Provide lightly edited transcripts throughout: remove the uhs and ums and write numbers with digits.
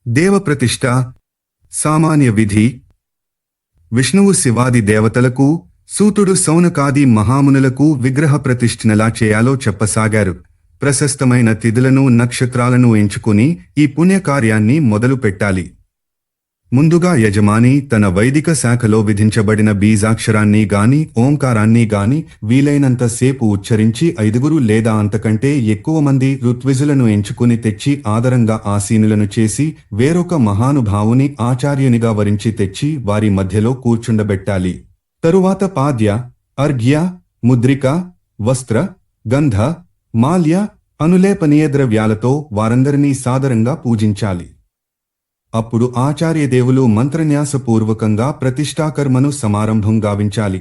దేవప్రతిష్ఠ, సామాన్య విధి. విష్ణువు శివాది దేవతలకు, సూతుడు సౌనకాది మహామునులకు విగ్రహ ప్రతిష్ఠనలా చేయాలో చెప్పసాగారు. ప్రశస్తమైన తిథులను నక్షత్రాలను ఎంచుకుని ఈ పుణ్యకార్యాన్ని మొదలు పెట్టాలి. ముందుగా యజమాని తన వైదిక శాఖలో విధించబడిన బీజాక్షరాన్ని గాని ఓంకారాన్ని గాని వీలైనంత సేపు ఉచ్చరించి 5 లేదా అంతకంటే ఎక్కువ మంది ఋత్విజులను ఎంచుకుని తెచ్చి ఆదరంగా ఆసీనులను చేసి వేరొక మహానుభావుని ఆచార్యునిగా వరించి తెచ్చి వారి మధ్యలో కూర్చుండబెట్టాలి. తరువాత పాద్య, అర్ఘ్య, ముద్రిక, వస్త్ర, గంధ, మాల్య, అనులేపనీయ ద్రవ్యాలతో వారందరినీ సాదరంగా పూజించాలి. అప్పుడు ఆచార్యదేవులు మంత్రన్యాసపూర్వకంగా ప్రతిష్ఠాకర్మను సమారంభం గావించాలి.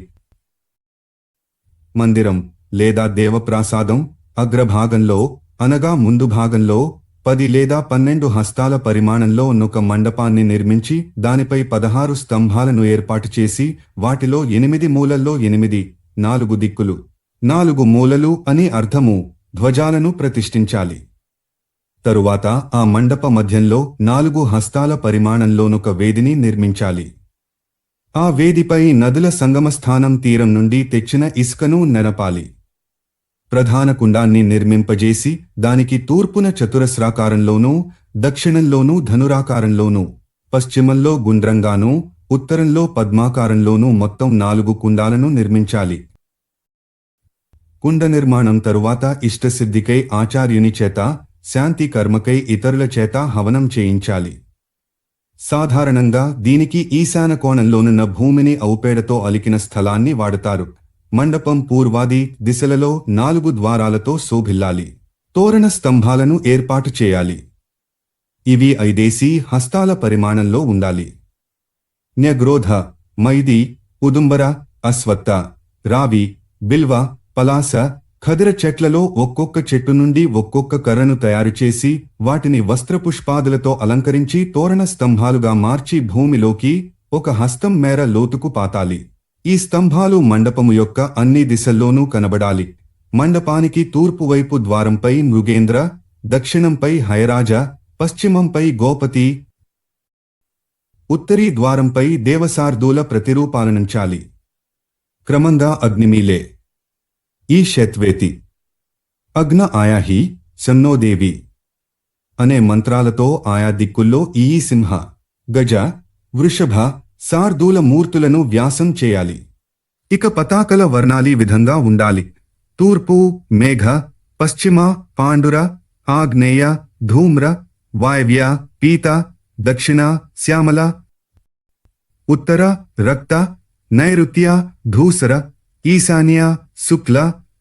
మందిరం లేదా దేవప్రాసాదం అగ్రభాగంలో అనగా ముందు భాగంలో 10 లేదా 12 హస్తాల పరిమాణంలో ఉన్నొక మండపాన్ని నిర్మించి దానిపై 16 స్తంభాలను ఏర్పాటు చేసి వాటిలో 8 మూలల్లో 8, 4 దిక్కులు 4 మూలలు అని అర్థము ధ్వజాలను ప్రతిష్ఠించాలి. తరువాత ఆ మండప మధ్యంలో 4 హస్తాల పరిమాణంలోనొక వేదిని నిర్మించాలి. ఆ వేదిపై నదుల సంగమస్థానం తీరం నుండి తెచ్చిన ఇసుకను నెరపాలి. ప్రధాన కుండాన్ని నిర్మింపజేసి దానికి తూర్పున చతురస్రాకారంలోనూ, దక్షిణంలోనూ ధనురాకారంలోనూ, పశ్చిమంలో గుండ్రంగానూ, ఉత్తరంలో పద్మాకారంలోనూ మొత్తం 4 కుండాలను నిర్మించాలి. కుండ నిర్మాణం తరువాత ఇష్టసిద్ధికై ఆచార్యుని చేత, శాంతి కర్మకై ఇతరుల చేత హవనం చేయించాలి. సాధారణంగా దీనికి ఈశాన కోణంలోనున్న భూమిని ఔపేడతో అలికిన స్థలాన్ని వాడతారు. మండపం పూర్వాది దిశలలో 4 ద్వారాలతో శోభిల్లాలి. తోరణ స్తంభాలను ఏర్పాటు చేయాలి. ఇవి 5 హస్తాల పరిమాణంలో ఉండాలి. న్యగ్రోధ, మైది, ఉదుంబర, అశ్వత్థ, రావి, బిల్వ, పలాస, ఖదిర చెట్లలో ఒక్కొక్క చెట్టు నుండి ఒక్కొక్క కర్రను తయారుచేసి వాటిని వస్త్రపుష్పాదులతో అలంకరించి తోరణ స్తంభాలుగా మార్చి భూమిలోకి 1 హస్తం మేర లోతుకు పాతాలి. ఈ స్తంభాలు మండపము యొక్క అన్ని దిశల్లోనూ కనబడాలి. మండపానికి తూర్పు వైపు ద్వారంపై మృగేంద్ర, దక్షిణంపై హయరాజ, పశ్చిమంపై గోపతి, ఉత్తరీ ద్వారంపై దేవసార్దూల ప్రతిరూపాలనుంచాలి. క్రమంగా అగ్నిమీలే ఈ శత్వేతి, అగ్న ఆయాహి, సన్నోదేవి అనే మంత్రాలతో ఆయా దిక్కుల్లో ఈ సింహ, గజ, వృషభ, సార్దూల మూర్తులను వ్యాసం చేయాలి. ఇక పతాకల వర్ణాలి విధంగా ఉండాలి. తూర్పు మేఘ, పశ్చిమ పాండుర, ఆగ్నేయ ధూమ్ర, వాయవ్య పీత, దక్షిణ శ్యామల, ఉత్తర రక్త, నైరుత్య ధూసర, ఈశాన్య శుక్ల.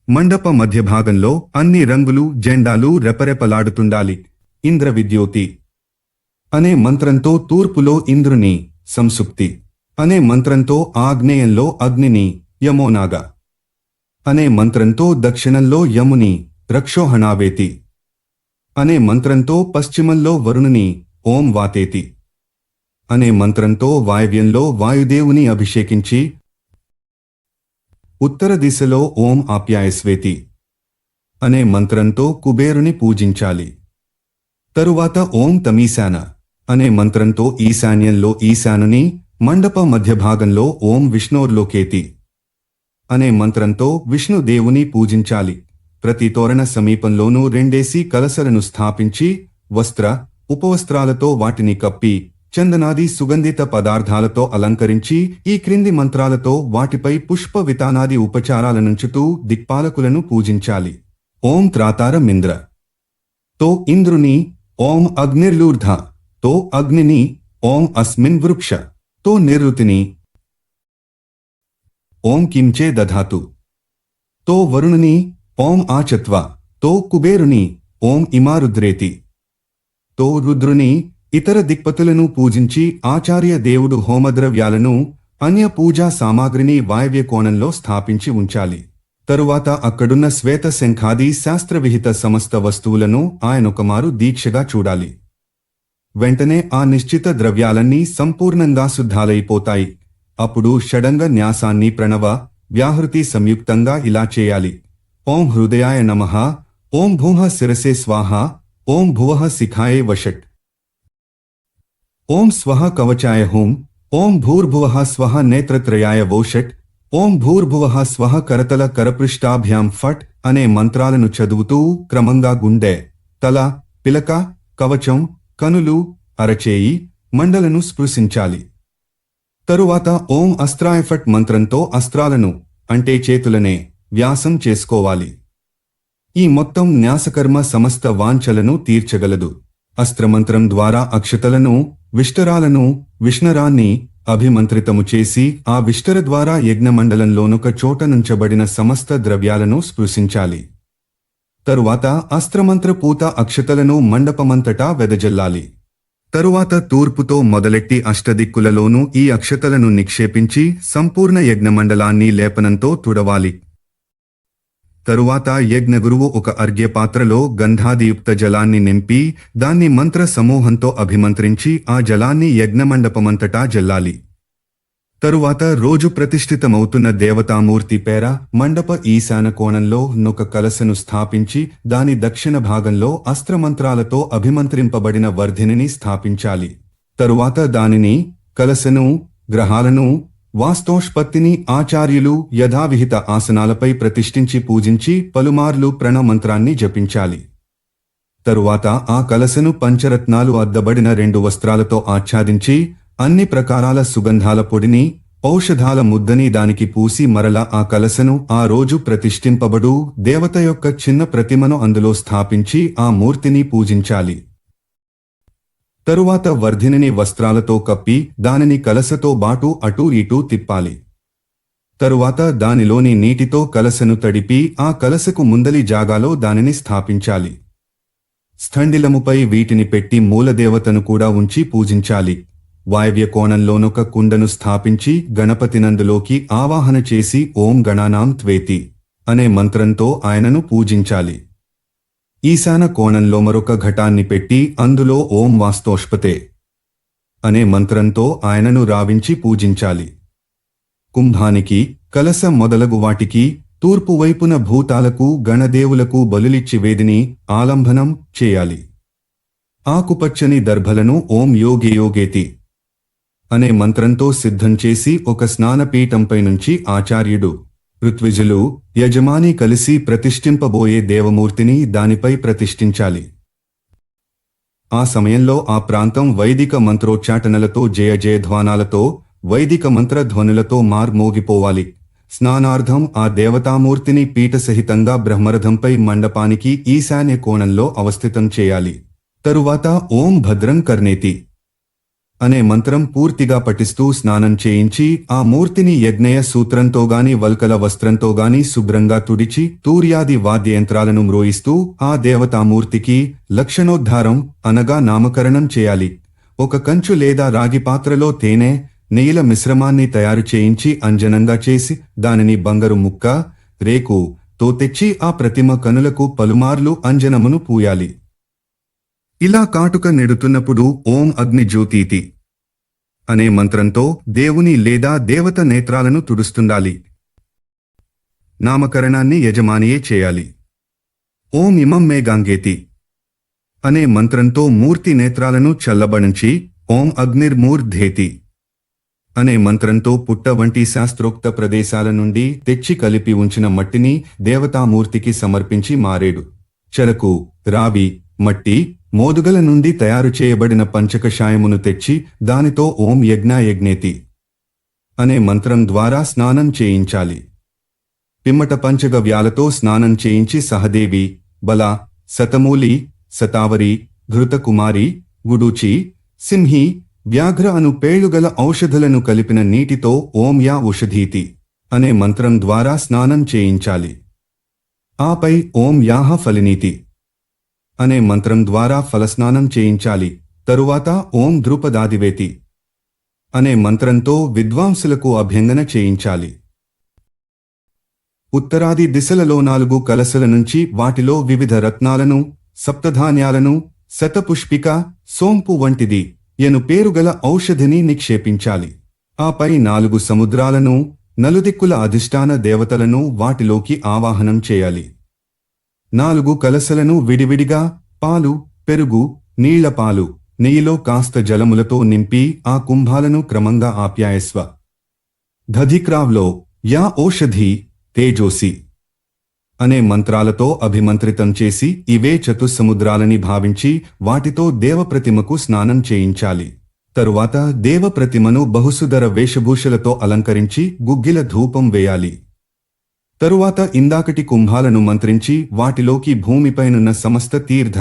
మండప మధ్యభాగంలో అన్ని రంగులు జెండాలు రెపరెపలాడుతుండాలి. ఇంద్ర విద్యోతి అనే మంత్రంతో తూర్పులో ఇంద్రుని, సంసుప్తి అనే మంత్రంతో ఆగ్నేయంలో అగ్నిని, యమోనాగ అనే మంత్రంతో దక్షిణంలో యముని, రక్షోహణావేతి అనే మంత్రంతో పశ్చిమంలో వరుణుని, ఓం వాతేతి అనే మంత్రంతో వాయవ్యంలో వాయుదేవుని అభిషేకించి ఉత్తర దిశలో ఓం ఆప్యాయస్వేతి అనే మంత్రంతో కుబేరుని పూజించాలి. తరువాత ఓం తమీశాన అనే మంత్రంతో ఈశాన్యంలో ఈశానుని, మండప మధ్యభాగంలో ఓం విష్ణోర్లోకేతి అనే మంత్రంతో విష్ణుదేవుని పూజించాలి. ప్రతి తోరణ సమీపంలోనూ 2 కలశలను స్థాపించి వస్త్ర, ఉపవస్త్రాలతో వాటిని కప్పి చందనాది సుగంధిత పదార్థాలతో అలంకరించి ఈ క్రింది మంత్రాలతో వాటిపై పుష్ప వితానాది ఉపచారాలనుంచుతూ దిక్పాలకులను పూజించాలి. ఓం త్రాతారమింద్ర తో ఇంద్రుని, ఓం అగ్నిర్లూర్ధ తో అగ్నిని, ఓం అస్మిన్ వృక్ష తో నిరుతిని, ఓం కించే దధాతు తో వరుణుని, ఓం ఆచత్వ తో కుబేరుని, ఓం ఇమారుద్రేతి తో రుద్రుని. ఇతర దిక్పతులను పూజించి ఆచార్య దేవుడు హోమద్రవ్యాలను, అన్య పూజా సామాగ్రిని వాయవ్య కోణంలో స్థాపించి ఉంచాలి. తరువాత అక్కడున్న శ్వేత శంఖాది శాస్త్రవిహిత సమస్త వస్తువులను ఆయనొకమారు దీక్షగా చూడాలి. వెంటనే ఆ నిశ్చిత ద్రవ్యాలన్నీ సంపూర్ణంగా శుద్ధాలైపోతాయి. అప్పుడు షడంగ న్యాసాన్ని ప్రణవ, వ్యాహృతి సంయుక్తంగా ఇలా చేయాలి. ఓం హృదయాయ నమః, ఓం భూః శిరసే స్వాహా, ఓం భువః శిఖాయే వషట్. ఓం స్వహ కవచాయ హూం, ఓం భూర్భువః స్వహ నేత్రత్రయాయ వోషట్, ఓం భూర్భువః స్వహ కరతల కరపృష్ఠాభ్యాం ఫట్ అనే మంత్రాలను చదువుతూ క్రమంగా గుండె, తల, పిలక, కవచం, కనులు, అరచేయి, మండలను స్పృశించాలి. తరువాత ఓం అస్త్రాయ ఫట్ మంత్రంతో అస్త్రాలను అంటే చేతులనే వ్యాసం చేసుకోవాలి. ఈ మొత్తం న్యాసకర్మ సమస్త వాంఛలను తీర్చగలదు. అస్త్రమంత్రం ద్వారా అక్షతలను, విష్టరాలను, విష్ణరాన్ని అభిమంత్రితము చేసి ఆ విష్టర ద్వారా యజ్ఞమండలంలోనొక చోట నుంచబడిన సమస్త ద్రవ్యాలను స్పృశించాలి. తరువాత అస్త్రమంత్ర పూత అక్షతలను మండపమంతటా వెదజల్లాలి. తరువాత తూర్పుతో మొదలెట్టి అష్టదిక్కులలోనూ ఈ అక్షతలను నిక్షేపించి సంపూర్ణ యజ్ఞమండలాన్ని లేపనంతో తుడవాలి. తరువాత యజ్ఞగురువు ఒక అర్ఘ్యపాత్రలో గంధాదియుక్త జలాన్ని నింపి దాన్ని మంత్ర సమూహంతో అభిమంత్రించి ఆ జలాన్ని యజ్ఞమండపమంతటా జల్లాలి. తరువాత రోజు ప్రతిష్ఠితమవుతున్న దేవతామూర్తి పేర మండప ఈశాన కోణంలో నొక కలశను స్థాపించి దాని దక్షిణ భాగంలో అస్త్రమంత్రాలతో అభిమంత్రింపబడిన వర్ధినిని స్థాపించాలి. తరువాత దానిని, కలశను, గ్రహాలను, వాస్తోష్పత్తిని ఆచార్యులు యథావిహిత ఆసనాలపై ప్రతిష్ఠించి పూజించి పలుమార్లు ప్రణమంత్రాన్ని జపించాలి. తరువాత ఆ కలశను పంచరత్నాలు అద్దబడిన 2 వస్త్రాలతో ఆచ్ఛాదించి అన్ని ప్రకారాల సుగంధాల పొడిని, ఔషధాల ముద్దని దానికి పూసి మరల ఆ కలశను ఆ రోజు ప్రతిష్ఠింపబడు దేవత యొక్క చిన్న ప్రతిమను అందులో స్థాపించి ఆ మూర్తిని పూజించాలి. తరువాత వర్ధినిని వస్త్రాలతో కప్పి దానిని కలశతో బాటు అటూ ఇటూ తిప్పాలి. తరువాత దానిలోని నీటితో కలశను తడిపి ఆ కలశకు ముందలి జాగాలో దానిని స్థాపించాలి. స్థండిలముపై వీటిని పెట్టి మూలదేవతను కూడా ఉంచి పూజించాలి. వాయవ్య కోణంలోనొక కుండను స్థాపించి గణపతినందులోకి ఆవాహన చేసి ఓం గణానాం త్వేతి అనే మంత్రంతో ఆయనను పూజించాలి. ఈశాన కోణంలో మరొక ఘటాన్ని పెట్టి అందులో ఓం వాస్తోష్పతే అనే మంత్రంతో ఆయనను రావించి పూజించాలి. కుంభానికి, కలశ మొదలగు వాటికి తూర్పు వైపున భూతాలకు, గణదేవులకు బలులిచ్చి వేదిని ఆలంబనం చేయాలి. ఆకుపచ్చని దర్భలను ఓం యోగే యోగేతి అనే మంత్రంతో సిద్ధం చేసి ఒక స్నానపీఠంపై నుంచి ఆచార్యుడు, ఋత్విజులు, యజమాని కలిసి ప్రతిష్ఠింపబోయే దేవమూర్తిని దానిపై ప్రతిష్ఠించాలి. ఆ సమయంలో ఆ ప్రాంతం వైదిక మంత్రోచ్చాటనలతో జయ జయధ్వానాలతో, వైదిక మంత్రధ్వనులతో మార్మోగిపోవాలి. స్నానార్థం ఆ దేవతామూర్తిని పీఠసహితంగా బ్రహ్మరథంపై మండపానికి ఈశాన్య కోణంలో అవస్థితం చేయాలి. తరువాత ఓం భద్రం కర్ణేతి అనే మంత్రం పూర్తిగా పఠిస్తూ స్నానం చేయించి ఆ మూర్తిని యజ్ఞయ సూత్రంతోగాని వల్కల వస్త్రంతోగాని శుభ్రంగా తుడిచి తూర్యాది వాద్యయంత్రాలను మ్రోయిస్తూ ఆ దేవతామూర్తికి లక్షణోద్ధారం అనగా నామకరణం చేయాలి. ఒక కంచు లేదా రాగి పాత్రలో తేనె, నెయ్యిల మిశ్రమాన్ని తయారు చేయించి అంజనంగా చేసి దానిని బంగారు ముక్క, రేకు తో తెచ్చి ఆ ప్రతిమ కనులకు పలుమార్లు అంజనమును పూయాలి. ఇలా కాటుక నెడుతున్నప్పుడు ఓం అగ్ని జ్యోతీతి అనే మంత్రంతో దేవుని లేదా దేవత నేత్రాలను తుడుస్తుండాలి. నామకరణాన్ని యజమానియే చేయాలి. ఓం ఇమం మే గాంగేతి అనే మంత్రంతో మూర్తి నేత్రాలను చల్లబడించి ఓం అగ్నిర్మూర్ధేతి అనే మంత్రంతో పుట్ట వంటి శాస్త్రోక్త ప్రదేశాల నుండి తెచ్చి కలిపి ఉంచిన మట్టిని దేవతామూర్తికి సమర్పించి మారేడు, చెరకు, రావి, మట్టి, మోదుగల నుండి తయారు చేయబడిన పంచకషాయమును తెచ్చి దానితో ఓం యజ్ఞాయజ్ఞేతి అనే మంత్రం ద్వారా స్నానం చేయించాలి. పిమ్మట పంచగవ్యాలతో స్నానం చేయించి సహదేవి, బల, శతమూలి, శతావరి, ఘృతకుమారి, గుడూచి, సింహి, వ్యాఘ్ర అను పేళ్లుగల ఔషధులను కలిపిన నీటితో ఓం యా ఉషధీతి అనే మంత్రం ద్వారా స్నానం చేయించాలి. ఆపై ఓం యాహ ఫలినీతి అనే మంత్రం ద్వారా ఫలస్నానం చేయించాలి. తరువాత ఓం ధ్రుపదాదివేతి అనే మంత్రంతో విద్వాంసులకు అభ్యంగన చేయించాలి. ఉత్తరాది దిశలలో 4 కలశల నుంచి వాటిలో వివిధ రత్నాలను, సప్తధాన్యాలను, శతపుష్పిక, సోంపు వంటిది ఎను పేరుగల ఔషధిని నిక్షేపించాలి. ఆపై 4 సముద్రాలను, నలుదిక్కుల అధిష్టాన దేవతలను వాటిలోకి ఆవాహనం చేయాలి. 4 కలశలను విడివిడిగా పాలు, పెరుగు, నీళ్లపాలు, నెయ్యిలో కాస్త జలములతో నింపి ఆ కుంభాలను క్రమంగా ఆప్యాయస్వ. దధిక్రావ్లో యా ఓషధి తేజోసి అనే మంత్రాలతో అభిమంత్రితం చేసి ఇవే చతుస్సముద్రాలని భావించి వాటితో దేవప్రతిమకు స్నానం చేయించాలి. తరువాత దేవప్రతిమను బహుసుధర వేషభూషలతో అలంకరించి గుగ్గిల ధూపం వేయాలి. తరువాత ఇందాకటి కుంభాలను మంత్రించి వాటిలోకి భూమిపైనున్న సమస్త తీర్థ,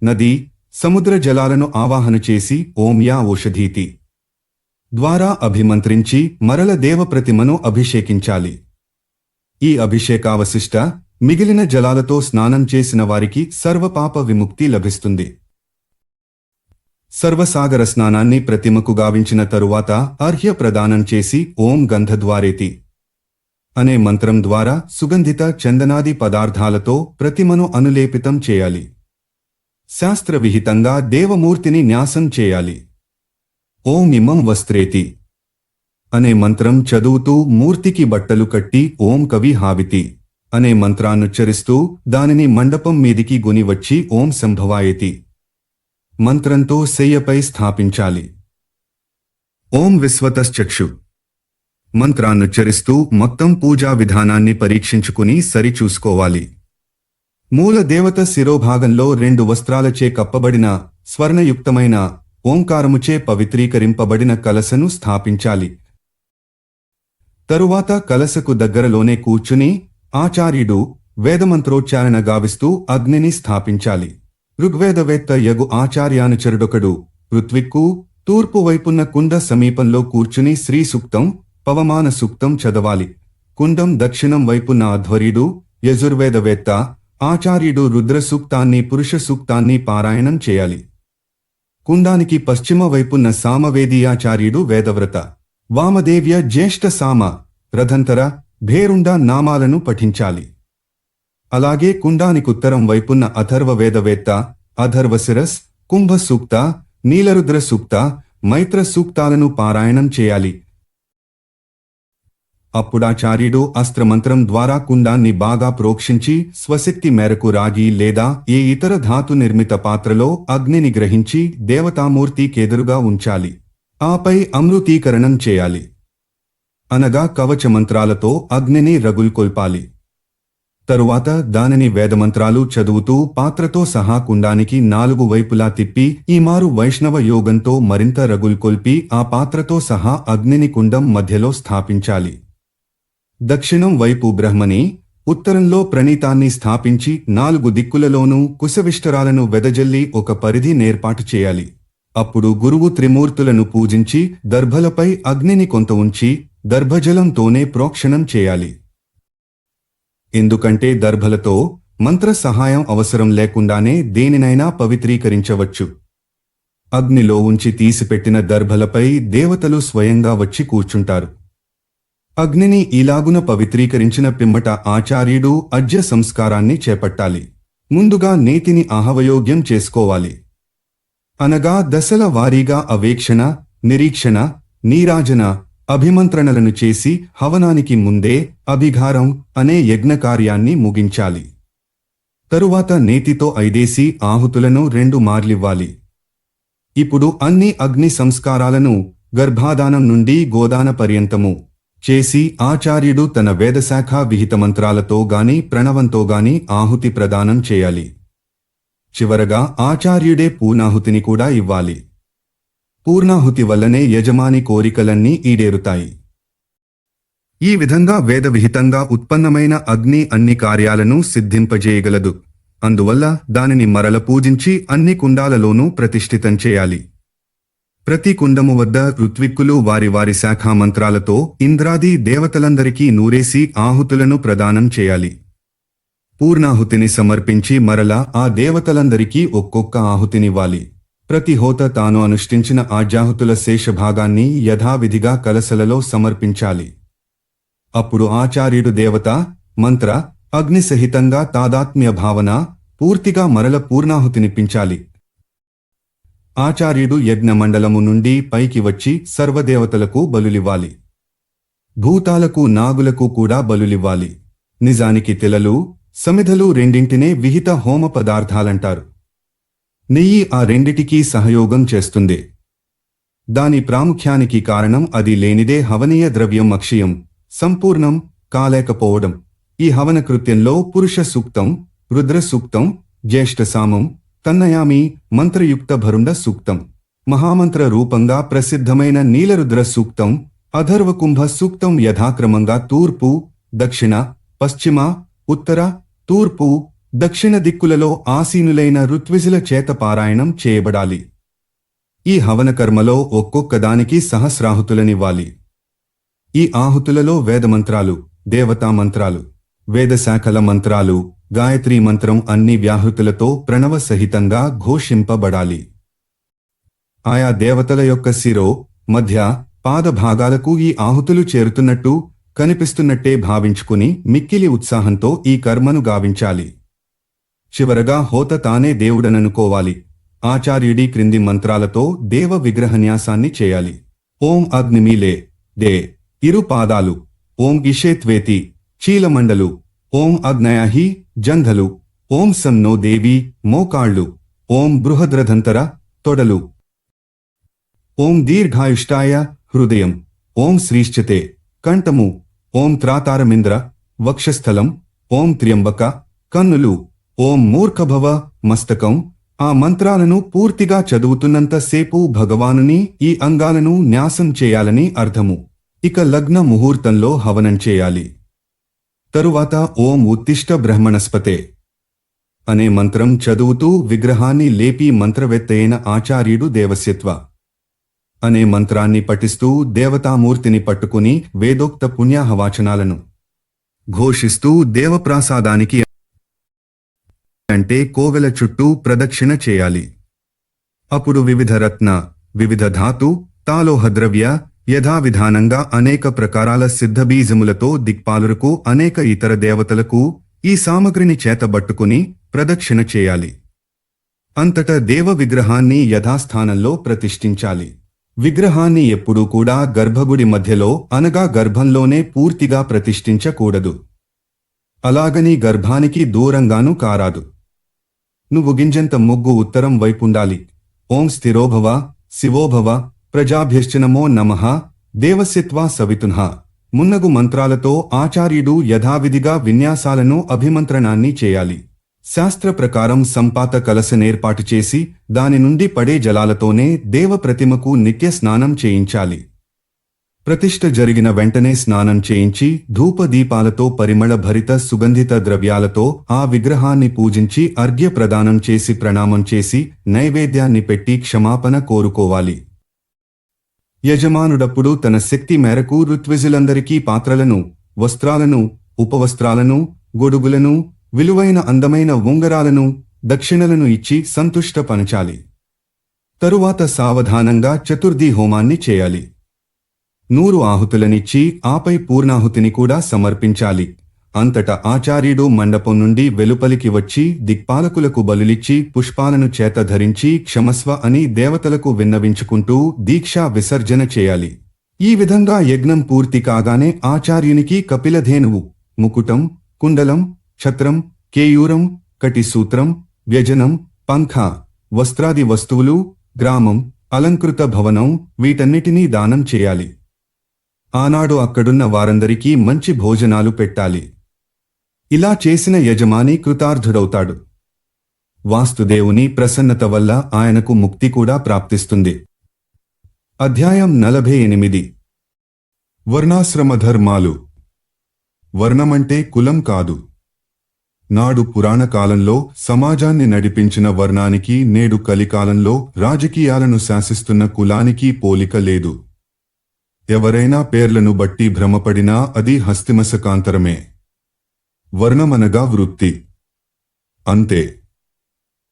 నదీ, సముద్ర జలాలను ఆవాహన చేసి ఓం యా ఓషధీతి ద్వారా అభిమంత్రించి మరల దేవప్రతిమను అభిషేకించాలి. ఈ అభిషేకావశిష్ట మిగిలిన జలాలతో స్నానం చేసిన వారికి సర్వపాప విముక్తి లభిస్తుంది. సర్వసాగర స్నానాన్ని ప్రతిమకు గావించిన తరువాత అర్ఘ్య ప్రదానం చేసి ఓం గంధద్వారేతి అనే మంత్రం ద్వారా సుగంధిత చందనాది పదార్థాలతో ప్రతిమను అనులేపితం చేయాలి. శాస్త్రవిహితంగా దేవమూర్తిని న్యాసం చేయాలి. ఓం ఇమం వస్త్రేతి అనే మంత్రం చదువుతూ మూర్తికి బట్టలు కట్టి ఓం కవి హావితి అనే మంత్రాన్నుచ్చరిస్తూ దానిని మండపం మీదికి గునివచ్చి ఓం సంభవాయతి మంత్రంతో శయ్యపై స్థాపించాలి. ఓం విశ్వతశ్చక్షు మంత్రాన్నుచ్చరిస్తూ మొత్తం పూజా విధానాన్ని పరీక్షించుకుని సరిచూసుకోవాలి. మూల దేవత శిరోభాగంలో 2 వస్త్రాలచే కప్పబడిన స్వర్ణయుక్తమైన ఓంకారముచే పవిత్రీకరింపబడిన కలశను స్థాపించాలి. తరువాత కలశకు దగ్గరలోనే కూర్చుని ఆచార్యుడు వేదమంత్రోచ్చారణ గావిస్తూ అగ్నిని స్థాపించాలి. ఋగ్వేదవేత్త యగు ఆచార్యానుచరుడొకడు ఋత్విక్కు తూర్పు వైపున్న కుండ సమీపంలో కూర్చుని శ్రీ సూక్తం, పవమాన సూక్తం చదవాలి. కుండం దక్షిణం వైపున్న అధ్వర్యుడు యజుర్వేదవేత్త ఆచార్యుడు రుద్ర సూక్తాన్ని, పురుష సూక్తాన్ని పారాయణం చేయాలి. కుండానికి పశ్చిమ వైపున్న సామవేదీయాచార్యుడు వేదవ్రత, వామదేవ్య జ్యేష్ఠ సామ, రథంతర, భేరుండ నామాలను పఠించాలి. అలాగే కుండానికుత్తరం వైపున్న అథర్వ వేదవేత్త అథర్వశిరస్, కుంభ సూక్త, నీలరుద్ర సూక్త, మైత్ర సూక్తాలను పారాయణం చేయాలి. అప్పుడాచార్యుడు అస్త్రమంత్రం ద్వారా కుండాన్ని బాగా ప్రోక్షించి స్వశక్తి మేరకు రాగి లేదా ఏ ఇతర ధాతు నిర్మిత పాత్రలో అగ్నిని గ్రహించి దేవతామూర్తికెదురుగా ఉంచాలి. ఆపై అమృతీకరణం చేయాలి. అనగా కవచ మంత్రాలతో అగ్నిని రగుల్కొల్పాలి. తరువాత దానిని వేదమంత్రాలు చదువుతూ పాత్రతో సహా కుండానికి 4 వైపులా తిప్పి ఈమారు వైష్ణవ యోగంతో మరింత రగుల్కొల్పి ఆ పాత్రతో సహా అగ్నిని కుండం మధ్యలో స్థాపించాలి. దక్షిణం వైపు బ్రహ్మని, ఉత్తరంలో ప్రణీతాన్ని స్థాపించి 4 దిక్కులలోనూ కుశవిష్టరాలను వెదజల్లి ఒక పరిధి నేర్పాటు చేయాలి. అప్పుడు గురువు త్రిమూర్తులను పూజించి దర్భలపై అగ్నిని కొంత ఉంచి దర్భజలంతోనే ప్రోక్షణం చేయాలి. ఎందుకంటే దర్భలతో మంత్ర సహాయం అవసరం లేకుండానే దేనినైనా పవిత్రీకరించవచ్చు. అగ్నిలో ఉంచి తీసిపెట్టిన దర్భలపై దేవతలు స్వయంగా వచ్చి కూర్చుంటారు. అగ్నిని ఇలాగున పవిత్రీకరించిన పిమ్మట ఆచార్యుడు అజ్య సంస్కారాన్ని చేపట్టాలి. ముందుగా నేతిని ఆహవయోగ్యం చేసుకోవాలి. అనగా దశల వారీగా అవేక్షణ, నిరీక్షణ, నీరాజన, అభిమంత్రణలను చేసి హవనానికి ముందే అభిఘారం అనే యజ్ఞకార్యాన్ని ముగించాలి. తరువాత నేతితో 5 ఆహుతులను 2 మార్లివ్వాలి. ఇప్పుడు అన్ని అగ్ని సంస్కారాలను గర్భాదానం నుండి గోదాన పర్యంతము చేసి ఆచార్యుడు తన వేదశాఖ విహిత మంత్రాలతో గాని ప్రణవంతో గాని ఆహుతి ప్రదానం చేయాలి. చివరగా ఆచార్యుడే పూర్ణాహుతిని కూడా ఇవ్వాలి. పూర్ణాహుతి వల్లనే యజమాని కోరికలన్నీ ఈడేరుతాయి. ఈ విధంగా వేదవిహితంగా ఉత్పన్నమైన అగ్ని అన్ని కార్యాలను సిద్ధింపజేయగలదు. అందువల్ల దానిని మరల పూజించి అన్ని కుండాలలోనూ ప్రతిష్ఠితం చేయాలి. ప్రతి కుండము వద్ద ఋత్విక్కులు వారి వారి శాఖామంత్రాలతో ఇంద్రాది దేవతలందరికీ నూరేసి ఆహుతులను ప్రదానం చేయాలి. పూర్ణాహుతిని సమర్పించి మరలా ఆ దేవతలందరికీ ఒక్కొక్క ఆహుతినివ్వాలి. ప్రతి హోత తాను అనుష్ఠించిన ఆజ్యాహుతుల శేషభాగాన్ని యథావిధిగా కలశలలో సమర్పించాలి. అప్పుడు ఆచార్యుడు దేవత, మంత్ర, అగ్ని సహితంగా తాదాత్మ్య భావన పూర్తిగా మరల పూర్ణాహుతినిప్పించాలి. ఆచార్యుడు యజ్ఞమండలము నుండి పైకి వచ్చి సర్వదేవతలకు బలులివ్వాలి. భూతాలకు, నాగులకు కూడా బలులివ్వాలి. నిజానికి తిలలు, సమిధలు రెండింటినే విహిత హోమ పదార్థాలంటారు. నెయ్యి ఆ రెండిటికీ సహయోగం చేస్తుంది. దాని ప్రాముఖ్యానికి కారణం అది లేనిదే హవనీయ ద్రవ్యం అక్షయం, సంపూర్ణం కాలేకపోవడం. ఈ హవన కృత్యంలో పురుష సూక్తం, రుద్ర సూక్తం, జ్యేష్ఠ సామం, తన్నయామి మంత్రయుక్త భరుండ సూక్తం, మహామంత్ర రూపంగా ప్రసిద్ధమైన నీలరుద్ర సూక్తం, అథర్వకుంభ సూక్తం యథాక్రమంగా తూర్పు, దక్షిణ, పశ్చిమ, ఉత్తర, తూర్పు, దక్షిణ దిక్కులలో ఆసీనులైన ఋత్విజుల చేత పారాయణం చేయబడాలి. ఈ హవన కర్మలో ఒక్కొక్కదానికి సహస్రాహుతులనివ్వాలి. ఈ ఆహుతులలో వేదమంత్రాలు, దేవతా మంత్రాలు, వేదశాఖల మంత్రాలు, గాయత్రీ మంత్రం అన్ని వ్యాహృతులతో ప్రణవ సహితంగా ఘోషింపబడాలి. ఆయా దేవతల యొక్క శిరో, మధ్య, పాదభాగాలకు ఈ ఆహుతులు చేరుతున్నట్టు కనిపిస్తున్నట్టే భావించుకుని మిక్కిలి ఉత్సాహంతో ఈ కర్మను గావించాలి. చివరగా హోత తానే దేవుడననుకోవాలి. ఆచార్యుడి క్రింది మంత్రాలతో దేవ విగ్రహన్యాసాన్ని చేయాలి. ఓం అగ్నిమీలే దే ఇరు పాదాలు, ఓం ఇషేత్వేతి చీలమండలు, ఓం అగ్నయాహి జంధలు, ఓం సన్నో దేవి మోకాళ్ళు, ఓం బృహద్రథంతర తొడలు, ఓం దీర్ఘాయుష్టాయ హృదయం, ఓం శ్రీశ్చతే కంఠము, ఓం త్రాతారమింద్ర వక్షస్థలం, ఓం త్ర్యంబక కన్నులు, ఓం మూర్ఖభవ మస్తకం. ఆ మంత్రాలను పూర్తిగా చదువుతున్నంత సేపు భగవానుని ఈ అంగాలను న్యాసం చేయాలని అర్థము. ఇక లగ్న ముహూర్తంలో హవనం చేయాలి. తరువాత ఓం ఉత్తిష్ట బ్రహ్మణస్పతే అనే మంత్రం చదువుతూ విగ్రహాన్ని లేపి మంత్రవేత్తయైన ఆచార్యుడు దేవస్యత్వ అనే మంత్రాన్ని పఠిస్తూ దేవతామూర్తిని పట్టుకుని వేదోక్త పుణ్యాహవాచనాలను ఘోషిస్తూ దేవప్రాసాదానికి అంటే కోవెల చుట్టూ ప్రదక్షిణ చేయాలి. అప్పుడు వివిధ రత్న, వివిధ ధాతు, తాలోహద్రవ్య యథావిధానంగా అనేక ప్రకారాల సిద్ధబీజములతో దిక్పాలురకు అనేక ఇతర దేవతలకు ఈ సామగ్రిని చేతబట్టుకుని ప్రదక్షిణ చేయాలి. అంతటా దేవ విగ్రహాన్ని యథాస్థానంలో ప్రతిష్ఠించాలి. విగ్రహాన్ని ఎప్పుడూ కూడా గర్భగుడి మధ్యలో అనగా గర్భంలోనే పూర్తిగా ప్రతిష్ఠించకూడదు. అలాగని గర్భానికి దూరంగానూ కారాదు. నువ్వు గింజంత ముగ్గు ఉత్తరం వైపుండాలి. ఓం స్థిరోభవ శివోభవ ప్రజాభ్యశ్చనమో నమః దేవస్యత్వా సవితున్హ మున్నగు మంత్రాలతో ఆచార్యుడు యథావిధిగా విన్యాసాలను అభిమంత్రణాన్ని చేయాలి. శాస్త్ర ప్రకారం సంపాత కలశనేర్పాటు చేసి దాని నుండి పడే జలాలతోనే దేవ ప్రతిమకు నిత్య స్నానం చేయించాలి. ప్రతిష్ఠ జరిగిన వెంటనే స్నానం చేయించి ధూపదీపాలతో పరిమళ భరిత సుగంధిత ద్రవ్యాలతో ఆ విగ్రహాన్ని పూజించి అర్ఘ్య ప్రదానం చేసి ప్రణామం చేసి నైవేద్యాన్ని పెట్టి క్షమాపణ కోరుకోవాలి. యజమానుడప్పుడు తన శక్తి మేరకు ఋత్విజులందరికీ పాత్రలను, వస్త్రాలను, ఉపవస్త్రాలను, గొడుగులను, విలువైన అందమైన ఉంగరాలను, దక్షిణలను ఇచ్చి సంతుష్టపరచాలి. తరువాత సావధానంగా చతుర్థి హోమాన్ని చేయాలి. 100 ఆహుతులనిచ్చి ఆపై పూర్ణాహుతిని కూడా సమర్పించాలి. అంతటా ఆచార్యుడు మండపం నుండి వెలుపలికి వచ్చి దిక్పాలకులకు బలులిచ్చి పుష్పాలను చేత ధరించి క్షమస్వ అని దేవతలకు విన్నవించుకుంటూ దీక్షా విసర్జన చేయాలి. ఈ విధంగా యజ్ఞం పూర్తి కాగానే ఆచార్యునికి కపిలధేనువు, ముకుటం, కుండలం, ఛత్రం, కేయూరం, కటిసూత్రం, వ్యజనం, పంఖ, వస్త్రాది వస్తువులు, గ్రామం, అలంకృత భవనం వీటన్నిటినీ దానం చేయాలి. ఆనాడు అక్కడున్న వారందరికీ మంచి భోజనాలు పెట్టాలి. ఇలా చేసిన యజమాని కృతార్థుడవుతాడు. వాస్తుదేవుని ప్రసన్నత వల్ల ఆయనకు ముక్తి కూడా ప్రాప్తిస్తుంది. అధ్యాయం 48. వర్ణాశ్రమ ధర్మాలు. వర్ణమంటే కులం కాదు. నాడు పురాణ కాలంలో సమాజాన్ని నడిపించిన వర్ణానికి నేడు కలికాలంలో రాజకీయాలను శాసిస్తున్న కులానికి పోలిక లేదు. ఎవరైనా పేర్లను బట్టి భ్రమపడినా అది హస్తిమశకాంతరమే. వర్ణమనగా వృత్తి అంతే.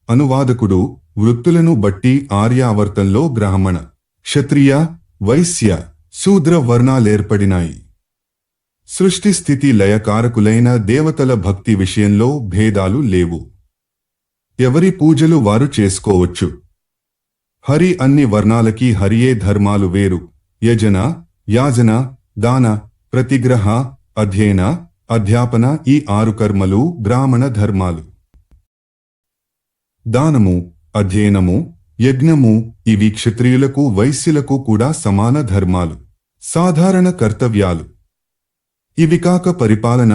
అనువాదకుడు వృత్తులను బట్టి ఆర్యావర్తంలో బ్రాహ్మణ, క్షత్రియ, వైశ్య, శూద్ర వర్ణాలేర్పడినాయి. సృష్టి స్థితి లయకారకులైన దేవతల భక్తి విషయంలో భేదాలు లేవు. ఎవరి పూజలు వారు చేసుకోవచ్చు. హరి అన్ని వర్ణాలకి హరియే ధర్మాలు వేరు. యజన, యాజన, దాన, ప్రతిగ్రహ, అధ్యయన, అధ్యాపన ఈ 6 కర్మలు బ్రాహ్మణ ధర్మాలు. దానము, అధ్యయనము, యజ్ఞము ఇవి క్షత్రియులకు వైశ్యులకు కూడా సమాన ధర్మాలు, సాధారణ కర్తవ్యాలు. ఇవి కాక పరిపాలన,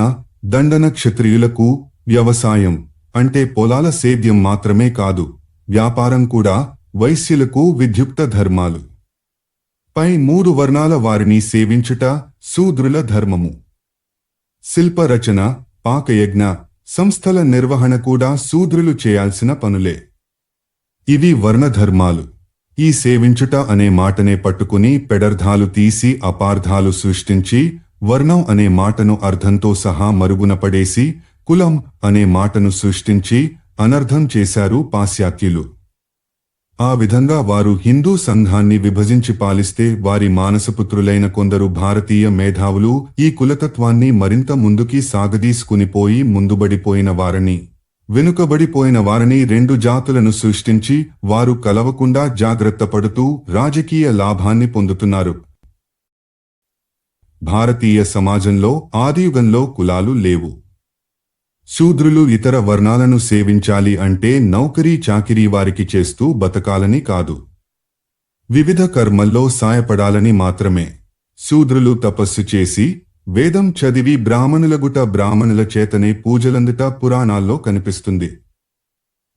దండన క్షత్రియులకు, వ్యవసాయం అంటే పొలాల సేద్యం మాత్రమే కాదు, వ్యాపారం కూడా వైశ్యులకు విద్యుక్త ధర్మాలు. పై 3 వర్ణాల వారిని సేవించుట శూద్రుల ధర్మము. శిల్పరచన, పాకయజ్ఞ సంస్థల నిర్వహణ కూడా శూద్రులు చేయాల్సిన పనులే. ఇవి వర్ణధర్మాలు. ఈ సేవించుట అనే మాటనే పట్టుకుని పెడర్థాలు తీసి అపార్థాలు సృష్టించి వర్ణం అనే మాటను అర్థంతో సహా మరుగున పడేసి కులం అనే మాటను సృష్టించి అనర్థం చేశారు పాశ్చాత్యులు. ఆ విధంగా వారు హిందూ సంఘాన్ని విభజించి పాలిస్తే వారి మానసపుత్రులైన కొందరు భారతీయ మేధావులు ఈ కులతత్వాన్ని మరింత ముందుకి సాగదీసుకునిపోయి ముందుబడిపోయిన వారని, వెనుకబడిపోయిన వారని 2 జాతులను సృష్టించి వారు కలవకుండా జాగ్రత్త పడుతూ రాజకీయ లాభాన్ని పొందుతున్నారు. భారతీయ సమాజంలో ఆదియుగంలో కులాలు లేవు. శూద్రులు ఇతర వర్ణాలను సేవించాలి అంటే నౌకరీ చాకిరీ వారికి చేస్తూ బతకాలని కాదు, వివిధ కర్మల్లో సాయపడాలని మాత్రమే. శూద్రులు తపస్సు చేసి వేదం చదివి బ్రాహ్మణులగుట, బ్రాహ్మణుల చేతనే పూజలందుట పురాణాల్లో కనిపిస్తుంది.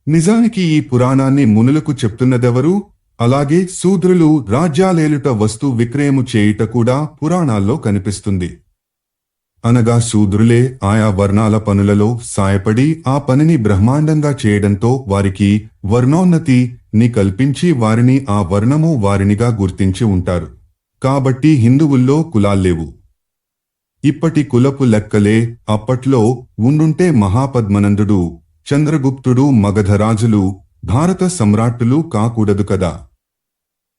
నిజానికి ఈ పురాణాన్ని మునులకు చెప్తున్నదెవరు? అలాగే శూద్రులు రాజ్యాలేలుట, వస్తు విక్రయము చేయుట కూడా పురాణాల్లో కనిపిస్తుంది. అనగా శూద్రులే ఆయా వర్ణాల పనులలో సాయపడి ఆ పనిని బ్రహ్మాండంగా చేయడంతో వారికి వర్ణోన్నతిని కల్పించి వారిని ఆ వర్ణము వారినిగా గుర్తించి ఉంటారు. కాబట్టి హిందువుల్లో కులాల్లేవు. ఇప్పటి కులపు లెక్కలే అప్పట్లో ఉండుంటే మహాపద్మనందుడు, చంద్రగుప్తుడు, మగధరాజులు భారత సమ్రాట్టులు కాకూడదు కదా.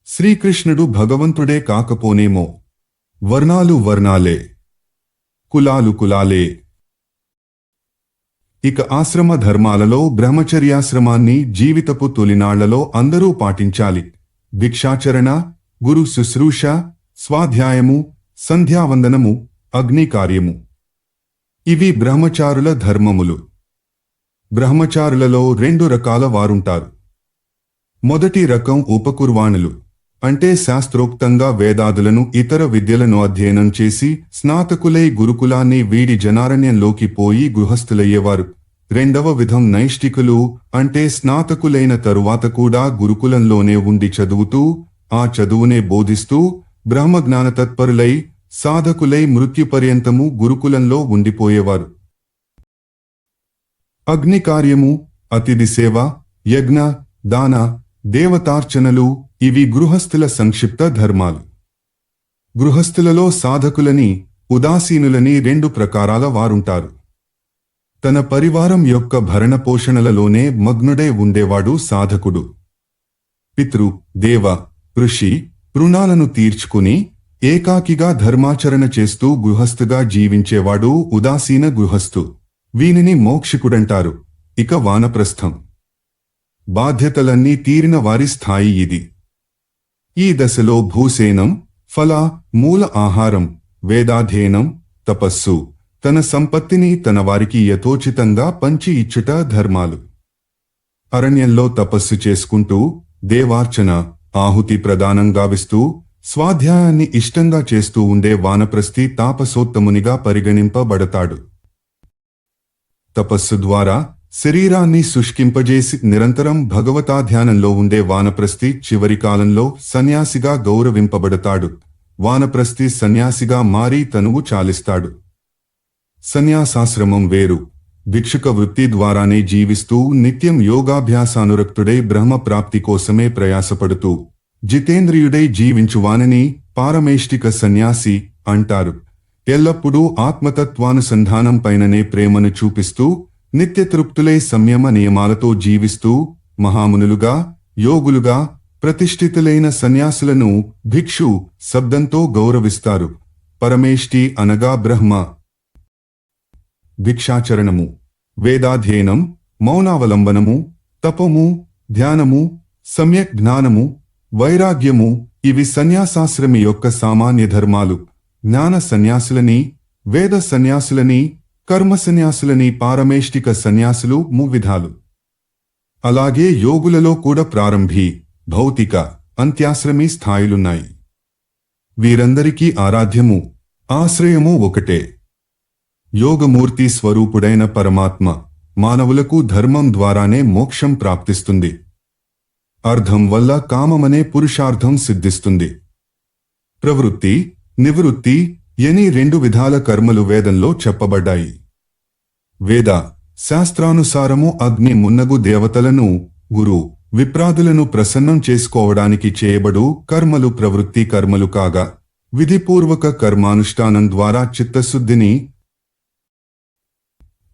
శ్రీకృష్ణుడు భగవంతుడే కాకపోనేమో. వర్ణాలు వర్ణాలే, కులాలు కులాలే. ఇక ఆశ్రమ ధర్మాలలో బ్రహ్మచర్యాశ్రమాన్ని జీవితపు తొలినాళ్లలో అందరూ పాటించాలి. భిక్షాచరణ, గురు శుశ్రూష, స్వాధ్యాయము, సంధ్యావందనము, అగ్నికార్యము ఇవి బ్రహ్మచారుల ధర్మములు. బ్రహ్మచారులలో 2 రకాల వారుంటారు. మొదటి రకం ఉపకుర్వాణులు, అంటే శాస్త్రోక్తంగా వేదాదులను ఇతర విద్యలను అధ్యయనం చేసి స్నాతకులై గురుకులాన్ని వీడి జనారణ్యంలోకి పోయి గృహస్థులయ్యేవారు. రెండవ విధం నైష్టికులు, అంటే స్నాతకులైన తరువాత కూడా గురుకులంలోనే ఉండి చదువుతూ ఆ చదువునే బోధిస్తూ బ్రహ్మజ్ఞానతత్పరులై సాధకులై మృత్యుపర్యంతము గురుకులంలో ఉండిపోయేవారు. అగ్నికార్యము, అతిథి సేవ, యజ్ఞ, దాన, దేవతార్చనలు ఇవి గృహస్థుల సంక్షిప్త ధర్మాలు. గృహస్థులలో సాధకులని, ఉదాసీనులని 2 ప్రకారాల వారుంటారు. తన పరివారం యొక్క భరణ పోషణలలోనే మగ్నుడై ఉండేవాడు సాధకుడు. పితృ, దేవ, ఋషి రుణాలను తీర్చుకుని ఏకాకిగా ధర్మాచరణ చేస్తూ గృహస్థుగా జీవించేవాడు ఉదాసీన గృహస్థు. వీనిని మోక్షికుడంటారు. ఇక వానప్రస్థం. బాధ్యతలన్నీ తీరిన వారి స్థాయి ఇది. ఈ దశలో భూసేనం, ఫల, మూల ఆహారం, వేదాధ్యయనం, తపస్సు, తన సంపత్తిని తన వారికి యథోచితంగా పంచి ఇచ్చుట ధర్మాలు. అరణ్యంలో తపస్సు చేసుకుంటూ దేవార్చన, ఆహుతి ప్రదానం గావిస్తూ స్వాధ్యాయాన్ని ఇష్టంగా చేస్తూ ఉండే వానప్రస్థి తాపసోత్తమునిగా పరిగణింపబడతాడు. తపస్సు ద్వారా శరీరాన్ని శుష్కింపజేసి నిరంతరం భగవతాధ్యానంలో ఉండే వానప్రస్థి చివరి కాలంలో సన్యాసిగా గౌరవింపబడతాడు. వానప్రస్థి సన్యాసిగా మారి తనువు చాలిస్తాడు. సన్యాసాశ్రమం వేరు. భిక్షుక వృత్తి ద్వారానే జీవిస్తూ నిత్యం యోగాభ్యాసానురక్తుడై బ్రహ్మప్రాప్తి కోసమే ప్రయాసపడుతూ జితేంద్రియుడై జీవించువానని పారమేష్టిక సన్యాసి అంటారు. ఎల్లప్పుడూ ఆత్మతత్వానుసంధానం పైననే ప్రేమను చూపిస్తూ నిత్యతృప్తులై సంయమ నియమాలతో జీవిస్తూ మహామునులుగా, యోగులుగా ప్రతిష్ఠితులైన సన్యాసులను భిక్షు శబ్దంతో గౌరవిస్తారు. పరమేష్టి అనగా బ్రహ్మ. భిక్షాచరణము, వేదాధ్యయనం, మౌనావలంబనము, తపము, ధ్యానము, సమ్యక్ జ్ఞానము, వైరాగ్యము ఇవి సన్యాసాశ్రమి యొక్క సామాన్య ధర్మాలు. జ్ఞాన సన్యాసులని, వేద సన్యాసులని, కర్మ సన్యాసులని, పారమేష్టిక సన్యాసులు 3 విధాలు. అలాగే యోగులలో కూడా ప్రారంభి, భౌతిక, అంత్యాశ్రమి స్థాయిలున్నాయి. వీరందరికీ ఆరాధ్యము, ఆశ్రయము ఒకటే. యోగమూర్తి స్వరూపుడైన పరమాత్మ మానవులకు ధర్మం ద్వారానే మోక్షం ప్రాప్తిస్తుంది. అర్థం వల్ల కామమనే పురుషార్థం సిద్ధిస్తుంది. ప్రవృత్తి, నివృత్తి ఎని 2 విధాల కర్మలు వేదంలో చెప్పబడ్డాయి. వేద శాస్త్రానుసారము అగ్ని మున్నగు దేవతలను, గురు, విప్రాదులను ప్రసన్నం చేసుకోవడానికి చేయబడు కర్మలు ప్రవృత్తి కర్మలు కాగా, విధిపూర్వక కర్మానుష్ఠానం ద్వారా చిత్తశుద్ధిని,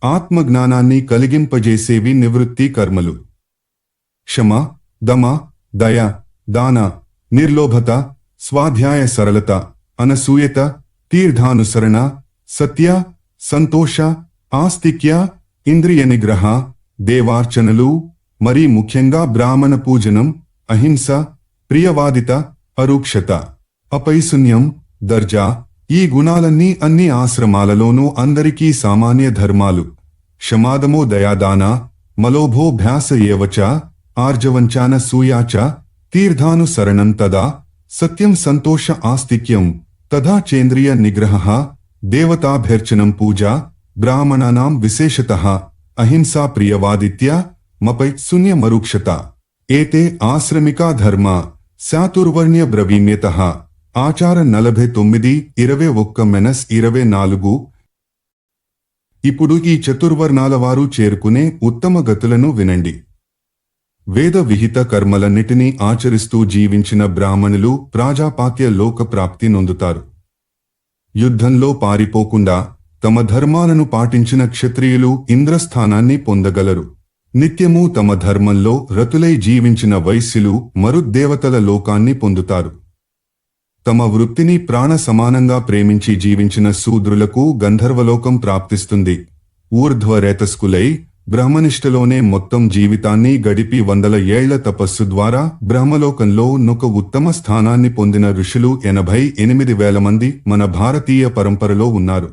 ఆత్మజ్ఞానాన్ని కలిగింపజేసేవి నివృత్తి కర్మలు. క్షమ, దమ, దయ, దాన, నిర్లోభత, స్వాధ్యాయ సరళత, అనసూయత, తీర్థానుసరణ, సత్య, సంతోష, ఆస్తిక్య, ఇంద్రియ నిగ్రహ, దేవార్చనలు, మరీ ముఖ్యంగా బ్రాహ్మణ పూజనం, అహింస, ప్రియవాదిత, అరూక్షత, అపైశూన్యం, దర్జా ఈ గుణాలన్నీ అన్ని ఆశ్రమాలలోనూ అందరికీ సామాన్య ధర్మాలు. క్షమాదమో దయాదాన, మలోభో భ్యాస ఏవచ, ఆర్జవంచాన సూయాచ, తీర్థానుసరణం తదా, సత్యం సంతోష ఆస్తిక్యం, తథా చేంద్రియ నిగ్రహ, దేవతాభ్యర్చనం పూజ, బ్రాహ్మణానాం విశేషతః అహింసా ప్రియవాదిత్య, మపైశూన్యమరూక్షత. ఏతే ఆశ్రమికా ధర్మ శాతుర్వర్ణ్య బ్రవీమ్యతః. ఆచార 49:21-24. ఇప్పుడు ఈ చతుర్వర్ణాల వారు చేరుకునే ఉత్తమ గతులను వినండి. వేద విహిత కర్మలన్నిటినీ ఆచరిస్తూ జీవించిన బ్రాహ్మణులు ప్రాజాపాత్య లోక ప్రాప్తి నొందుతారు. యుద్ధంలో పారిపోకుండా తమ ధర్మాలను పాటించిన క్షత్రియులు ఇంద్రస్థానాన్ని పొందగలరు. నిత్యము తమ ధర్మంలో రతులై జీవించిన వైశ్యులు మరుద్దేవతల లోకాన్ని పొందుతారు. తమ వృత్తిని ప్రాణ సమానంగా ప్రేమించి జీవించిన శూద్రులకు గంధర్వలోకం ప్రాప్తిస్తుంది. ఊర్ధ్వరేతస్కులై బ్రహ్మనిష్టలోనే మొత్తం జీవితాన్ని గడిపి 100 ఏళ్ల తపస్సు ద్వారా బ్రహ్మలోకంలో ఒక ఉత్తమ స్థానాన్ని పొందిన ఋషులు 88,000 మంది మన భారతీయ పరంపరలో ఉన్నారు.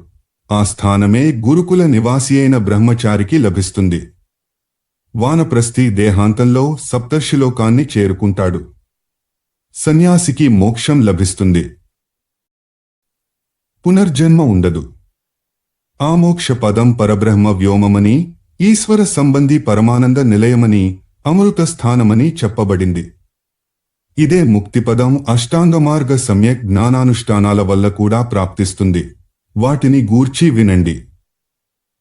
ఆ స్థానమే గురుకుల నివాసి అయిన బ్రహ్మచారికి లభిస్తుంది. వానప్రస్థి దేహాంతంలో సప్తర్షిలోకాన్ని చేరుకుంటాడు. సన్యాసికి మోక్షం లభిస్తుంది. పునర్జన్మ ఉండదు. ఆ మోక్ష పదం పరబ్రహ్మ వ్యోమమని, ఈశ్వర సంబంధి పరమానంద నిలయమని, అమృత స్థానమని చెప్పబడింది. ఇదే ముక్తిపదం అష్టాంగమార్గ సమ్యక్ జ్ఞానానుష్ఠానాల వల్ల కూడా ప్రాప్తిస్తుంది. వాటిని గూర్చి వినండి.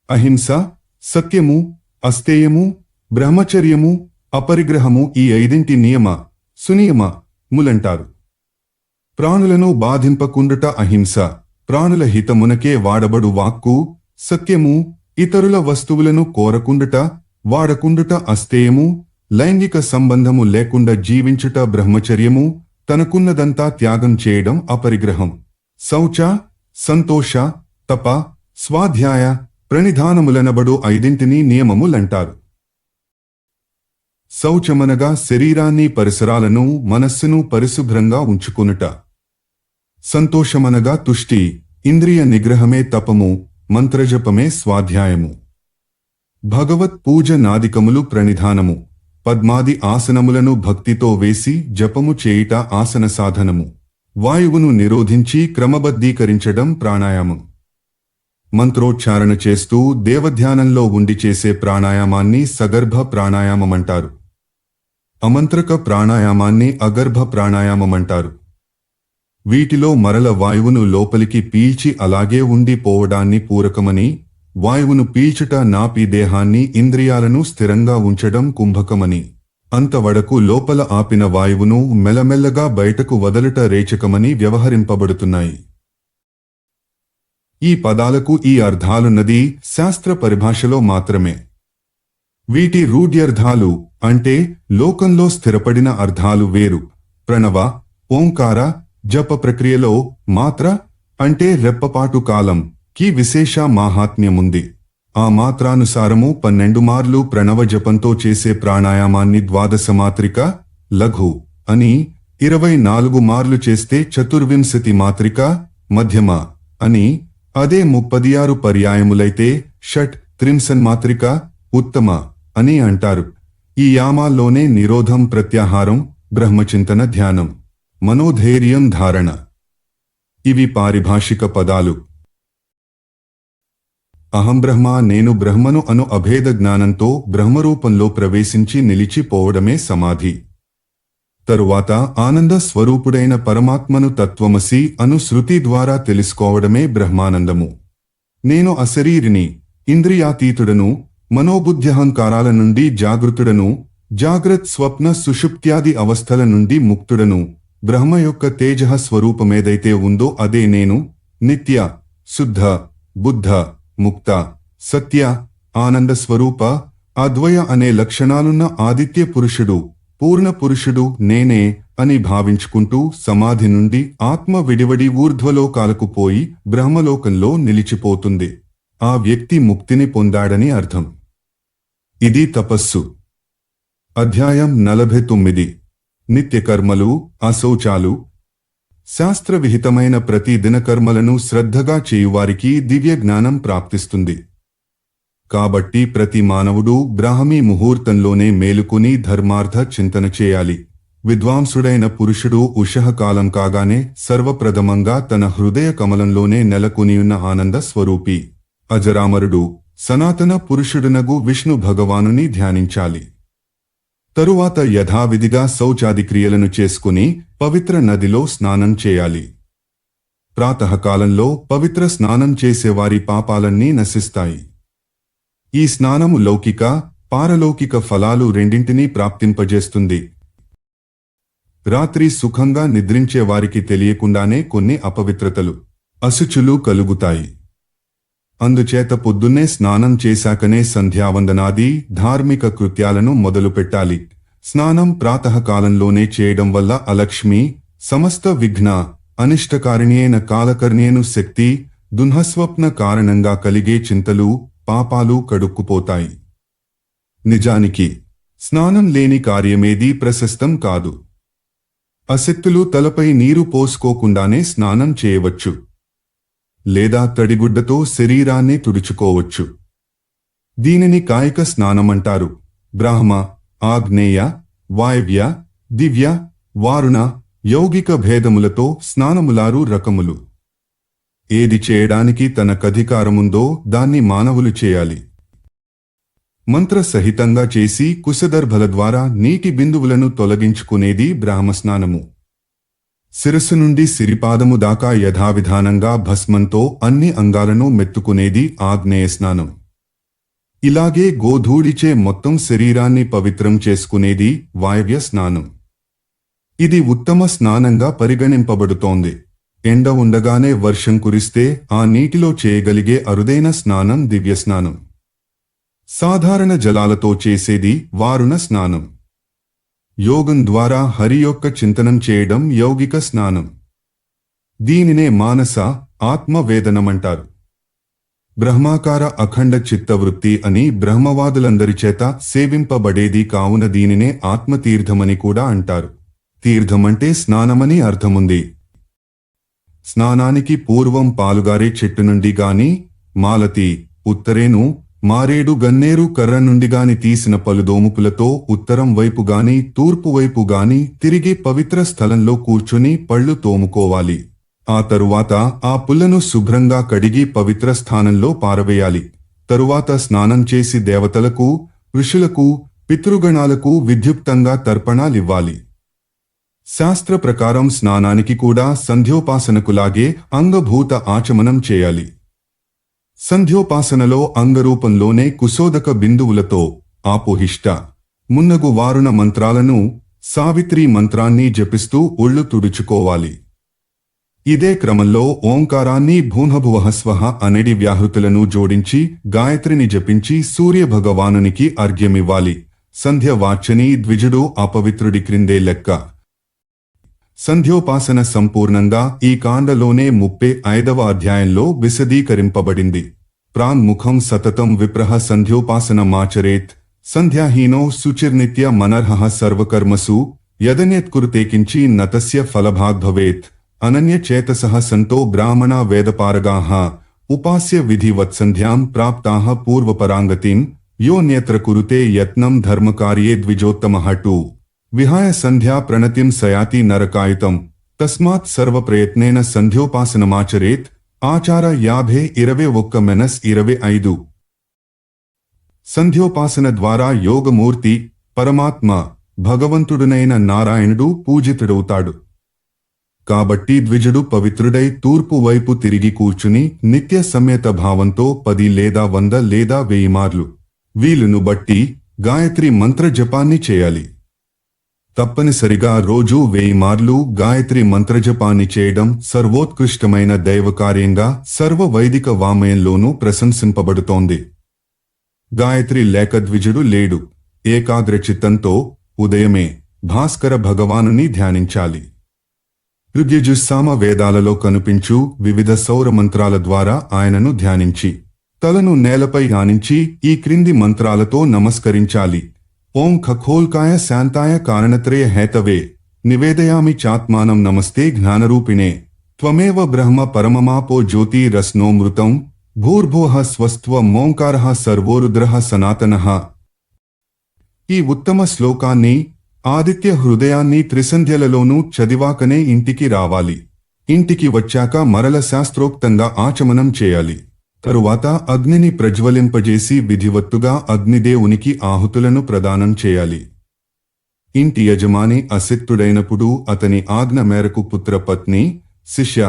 అహింస, సత్యము, అస్తేయము, బ్రహ్మచర్యము, అపరిగ్రహము ఈ 5 నియమ, సునియమ ములంటారు. ప్రాణులను బాధింపకుండుట అహింస, ప్రాణుల హితమునకే వాడబడు వాక్కు, సత్యము, ఇతరుల వస్తువులను కోరకుండుట, వాడకుండుట అస్తేయము, లైంగిక సంబంధము లేకుండా జీవించుట బ్రహ్మచర్యము, తనకున్నదంతా త్యాగం చేయడం అపరిగ్రహం. శౌచ, సంతోష, తప, స్వాధ్యాయ, ప్రణిధానములనబడు 5 నియమములంటారు. శౌచమనగా శరీరాన్ని, పరిసరాలను, మనస్సును పరిశుభ్రంగా ఉంచుకొనుట. సంతోషమనగా తుష్టి, ఇంద్రియ నిగ్రహమే తపము, మంత్రజపమే స్వాధ్యాయము. భగవత్ పూజ నాదికములు ప్రణిధానము. పద్మాది ఆసనములను భక్తితో వేసి జపము చేయుట ఆసన సాధనము. వాయువును నిరోధించి క్రమబద్ధీకరించడం ప్రాణాయామం. మంత్రోచ్చారణ చేస్తూ దేవధ్యానంలో ఉండి చేసే ప్రాణాయామాన్ని సగర్భ ప్రాణాయామమంటారు. అమంత్రక ప్రాణాయామాన్ని అగర్భ ప్రాణాయామమంటారు. వీటిలో మరల వాయువును లోపలికి పీల్చి అలాగే ఉండి పోవడాన్ని పూరకమని, వాయువును పీల్చుట నాపి దేహాన్ని, ఇంద్రియాలను స్థిరంగా ఉంచడం కుంభకమని, అంతవరకు లోపల ఆపిన వాయువును మెల్లమెల్లగా బయటకు వదలుట రేచకమని వ్యవహరింపబడుతున్నాయి. ఈ పదాలకు ఈ అర్థాలున్నది శాస్త్ర పరిభాషలో మాత్రమే. వీటి రూఢ్యర్థాలు అంటే లోకంలో స్థిరపడిన అర్థాలు వేరు. ప్రణవ, ఓంకార జప ప్రక్రియలో మాత్ర అంటే రెప్పపాటు కాలం కి విశేష మాహాత్మ్యముంది. ఆ మాత్రానుసారము 12 మార్లు ప్రణవ జపంతో చేసే ప్రాణాయామాన్ని ద్వాదశ మాత్రిక, లఘు అని, 24 మార్లు చేస్తే చతుర్వింశతి మాత్రిక, మధ్యమ అని, అదే 36 పర్యాయములైతే షట్ త్రింశన్మాత్రిక, ఉత్తమ అని అంటారు. ఈ యామాల్లోనే నిరోధం, ప్రత్యాహారం, బ్రహ్మచింతన, ధ్యానం, మనోధైర్యం, ధారణ ఇవి పారిభాషిక పదాలు. అహం బ్రహ్మ, నేను బ్రహ్మను అను అభేద జ్ఞానంతో బ్రహ్మరూపంలో ప్రవేశించి నిలిచిపోవడమే సమాధి. తరువాత ఆనంద స్వరూపుడైన పరమాత్మను తత్వమసి అను శృతి ద్వారా తెలుసుకోవడమే బ్రహ్మానందము. నేను అశరీరిని, ఇంద్రియాతీతుడను, మనోబుద్ధ్యహంకారాల నుండి జాగృతుడను, జాగ్రత్, స్వప్న, సుషుప్త్యాది అవస్థల నుండి ముక్తుడను. బ్రహ్మ యొక్క తేజః స్వరూపమేదైతే ఉందో అదే నేను. నిత్య, శుద్ధ, బుద్ధ, ముక్త, సత్య, ఆనంద స్వరూప, అద్వయ అనే లక్షణాలున్న ఆదిత్య పురుషుడు, పూర్ణ పురుషుడు నేనే అని భావించుకుంటూ సమాధి నుండి ఆత్మ విడివడి ఊర్ధ్వలోకాలకు పోయి బ్రహ్మలోకంలో నిలిచిపోతుంది. ఆ వ్యక్తి ముక్తిని పొందాడని అర్థం. ఇది తపస్సు. అధ్యాయం 49. నిత్యకర్మలు, అశౌచాలు. శాస్త్రవిహితమైన ప్రతి దినకర్మలను శ్రద్ధగా చేయువారికి దివ్య జ్ఞానం ప్రాప్తిస్తుంది. కాబట్టి ప్రతి మానవుడు బ్రాహ్మీ ముహూర్తంలోనే మేలుకుని ధర్మార్థ చింతన చేయాలి. విద్వాంసుడైన పురుషుడు ఉషఃకాలం కాగానే సర్వప్రథమంగా తన హృదయ కమలంలోనే నెలకొనియున్న ఆనంద స్వరూపి, అజరామరుడు, సనాతన పురుషుడునగు విష్ణు భగవానుని ధ్యానించాలి. తరువాత యథావిధిగా శౌచాది క్రియలను చేసుకుని పవిత్ర నదిలో స్నానం చేయాలి. ప్రాతఃకాలంలో పవిత్ర స్నానం చేసేవారి పాపాలన్నీ నశిస్తాయి. ఈ స్నానము లౌకిక, పారలౌకిక ఫలాలు రెండింటినీ ప్రాప్తింపజేస్తుంది. రాత్రి సుఖంగా నిద్రించే వారికి తెలియకుండానే కొన్ని అపవిత్రతలు, అశుచులు కలుగుతాయి. అందుచేత పొద్దున్నే స్నానం చేశాకనే సంధ్యావందనాది ధార్మిక కృత్యాలను మొదలుపెట్టాలి. స్నానం ప్రాతఃకాలంలోనే చేయడం వల్ల అలక్ష్మి, సమస్త విఘ్న, అనిష్టకారిణి అయిన కాలకర్ణ్యేను శక్తి, దుఃస్వప్న కారణంగా కలిగే చింతలు, పాపాలు కడుక్కుపోతాయి. నిజానికి స్నానం లేని కార్యమేదీ ప్రశస్తం కాదు. అశక్తులు తలపై నీరు పోసుకోకుండానే స్నానం చేయవచ్చు, లేదా తడిగుడ్డతో శరీరాన్ని తుడుచుకోవచ్చు. దీనిని కాయిక స్నానమంటారు. బ్రాహ్మ, ఆగ్నేయ, వాయవ్య, దివ్య, వారుణ, యౌగిక భేదములతో స్నానములారు రకములు. ఏది చేయడానికి తనకధికారముందో దాన్ని మానవులు చేయాలి. మంత్రసహితంగా చేసి కుశదర్భల ద్వారా నీటి బిందువులను తొలగించుకునేది బ్రాహ్మస్నానము. శిరస్సు నుండి సిరిపాదము దాకా యథావిధానంగా భస్మంతో అన్ని అంగాలను మెత్తుకునేది ఆగ్నేయ స్నానం. ఇలాగే గోధూళిచే మొత్తం శరీరాన్ని పవిత్రం చేసుకునేది వాయవ్య స్నానం. ఇది ఉత్తమ స్నానంగా పరిగణింపబడుతోంది. ఎండ ఉండగానే వర్షం కురిస్తే ఆ నీటిలో చేయగలిగే అరుదైన స్నానం దివ్య స్నానం. సాధారణ జలాలతో చేసేది వారుణ స్నానం. యోగం ద్వారా హరి యొక్క చింతనం చేయడం యౌగిక స్నానం. దీనినే మానస, ఆత్మవేదనమంటారు. బ్రహ్మాకార అఖండ చిత్తవృత్తి అని బ్రహ్మవాదులందరిచేత సేవింపబడేది కావున దీనినే ఆత్మతీర్థమని కూడా అంటారు. తీర్థమంటే స్నానమని అర్థముంది. స్నానానికి పూర్వం పాలుగారే చెట్టు నుండి గాని, మాలతి, ఉత్తరేను, మారేడు, గన్నేరు కర్ర నుండి గాని తీసిన పలుదోముపులతో ఉత్తరం వైపుగాని తూర్పు వైపుగాని తిరిగి పవిత్ర స్థలంలో కూర్చుని పళ్ళు తోముకోవాలి. ఆ తరువాత ఆ పుల్లను శుభ్రంగా కడిగి పవిత్ర స్థానంలో పారవేయాలి. తరువాత స్నానం చేసి దేవతలకు, ఋషులకు, పితృగణాలకు విద్యుక్తంగా తర్పణాలివ్వాలి. శాస్త్ర ప్రకారం స్నానానికి కూడా సంధ్యోపాసనకులాగే అంగభూత ఆచమనం చేయాలి. సంధ్యోపాసనలో అంగరూపంలోనే కుశోదక బిందువులతో ఆపోహిష్ట, మున్నగు వారుణ మంత్రాలను, సావిత్రి మంత్రాన్ని జపిస్తూ ఒళ్ళు తుడుచుకోవాలి. ఇదే క్రమంలో ఓంకారాన్ని భూన్హభువఃస్వః అనేడి వ్యాహృతులను జోడించి గాయత్రిని జపించి సూర్యభగవానునికి అర్ఘ్యమివ్వాలి. సంధ్య వాచని ద్విజుడు అపవిత్రుడి క్రిందే లెక్క. సంధ్యోపాసన సంపూర్ణంగా ఈ కాండలోనే 35వ అధ్యాయంలో విశదీకరింపబడింది. ప్రాన్ముఖం సతతం విప్రః సంధ్యోపాసన మాచరేత్, సంధ్యాహీనో శుచిర్నిత్య మనర్హః సర్వకర్మసు యదన్యత్కురుతేకించి నతస్య ఫలభాగ్భవేత్. అనన్యచేతసః సంతో బ్రాహ్మణా వేదపారగాః ఉపాస్య విధివత్సంధ్యాం ప్రాప్తాః పూర్వపరాంగతిం योऽन्यत्र कुरुते यत्नं धर्मकार्ये द्विजोत्तमः टु विहाय संध्या प्रणतिं सयाति नरकायुतं तस्मात् सर्वप्रयत्नेन संध्योपासनमाचरेत् ఆచార 50:21-25 సంధ్యోపాసన ద్వారా యోగమూర్తి పరమాత్మ భగవంతుడునైన నారాయణుడు పూజితుడవుతాడు. కాబట్టి ద్విజుడు పవిత్రుడై తూర్పు వైపు తిరిగి కూర్చుని నిత్య సమేత భావంతో 10 లేదా 100 లేదా 1000 మార్లు వీలును బట్టి గాయత్రి మంత్ర జపాన్ని చేయాలి. తప్పనిసరిగా రోజూ 1000 మార్లు గాయత్రి మంత్రజపాన్ని చేయడం సర్వోత్కృష్టమైన దైవకార్యంగా సర్వ వైదిక వామయంలోనూ ప్రశంసింపబడుతోంది. గాయత్రి లేక ద్విజుడు లేడు. ఏకాగ్రచిత్తంతో ఉదయమే భాస్కర భగవానుని ధ్యానించాలి. ఋగ్యజుస్సామ వేదాలలో కనిపించు వివిధ సౌర మంత్రాల ద్వారా ఆయనను ధ్యానించి తలను నేలపై ఆనించి ఈ క్రింది మంత్రాలతో నమస్కరించాలి. ఓం ఖగోల్కాయ శాంతాయ కారణత్రయ హేతవే నివేదయామి చాత్మానం నమస్తే జ్ఞానరూపిణే త్వమేవ బ్రహ్మ పరమమాపో జ్యోతిరస్నోమృతం భూర్భువః స్వస్త్వమోంకారః సర్వోరుద్రః సనాతనః. ఈ ఉత్తమ శ్లోకాన్ని ఆదిత్య హృదయాన్ని త్రిసంధ్యలలోనూ చదివాకనే ఇంటికి రావాలి. ఇంటికి వచ్చాక మరల శాస్త్రోక్తంగా ఆచమనం చేయాలి. తరువాత అగ్నిని ప్రజ్వలింపజేసి విధివత్తుగా అగ్నిదేవునికి ఆహుతులను ప్రదానం చేయాలి. ఇంటి యజమాని అశక్తుడైనప్పుడు అతని ఆజ్ఞ మేరకు పుత్రపత్ని, శిష్య,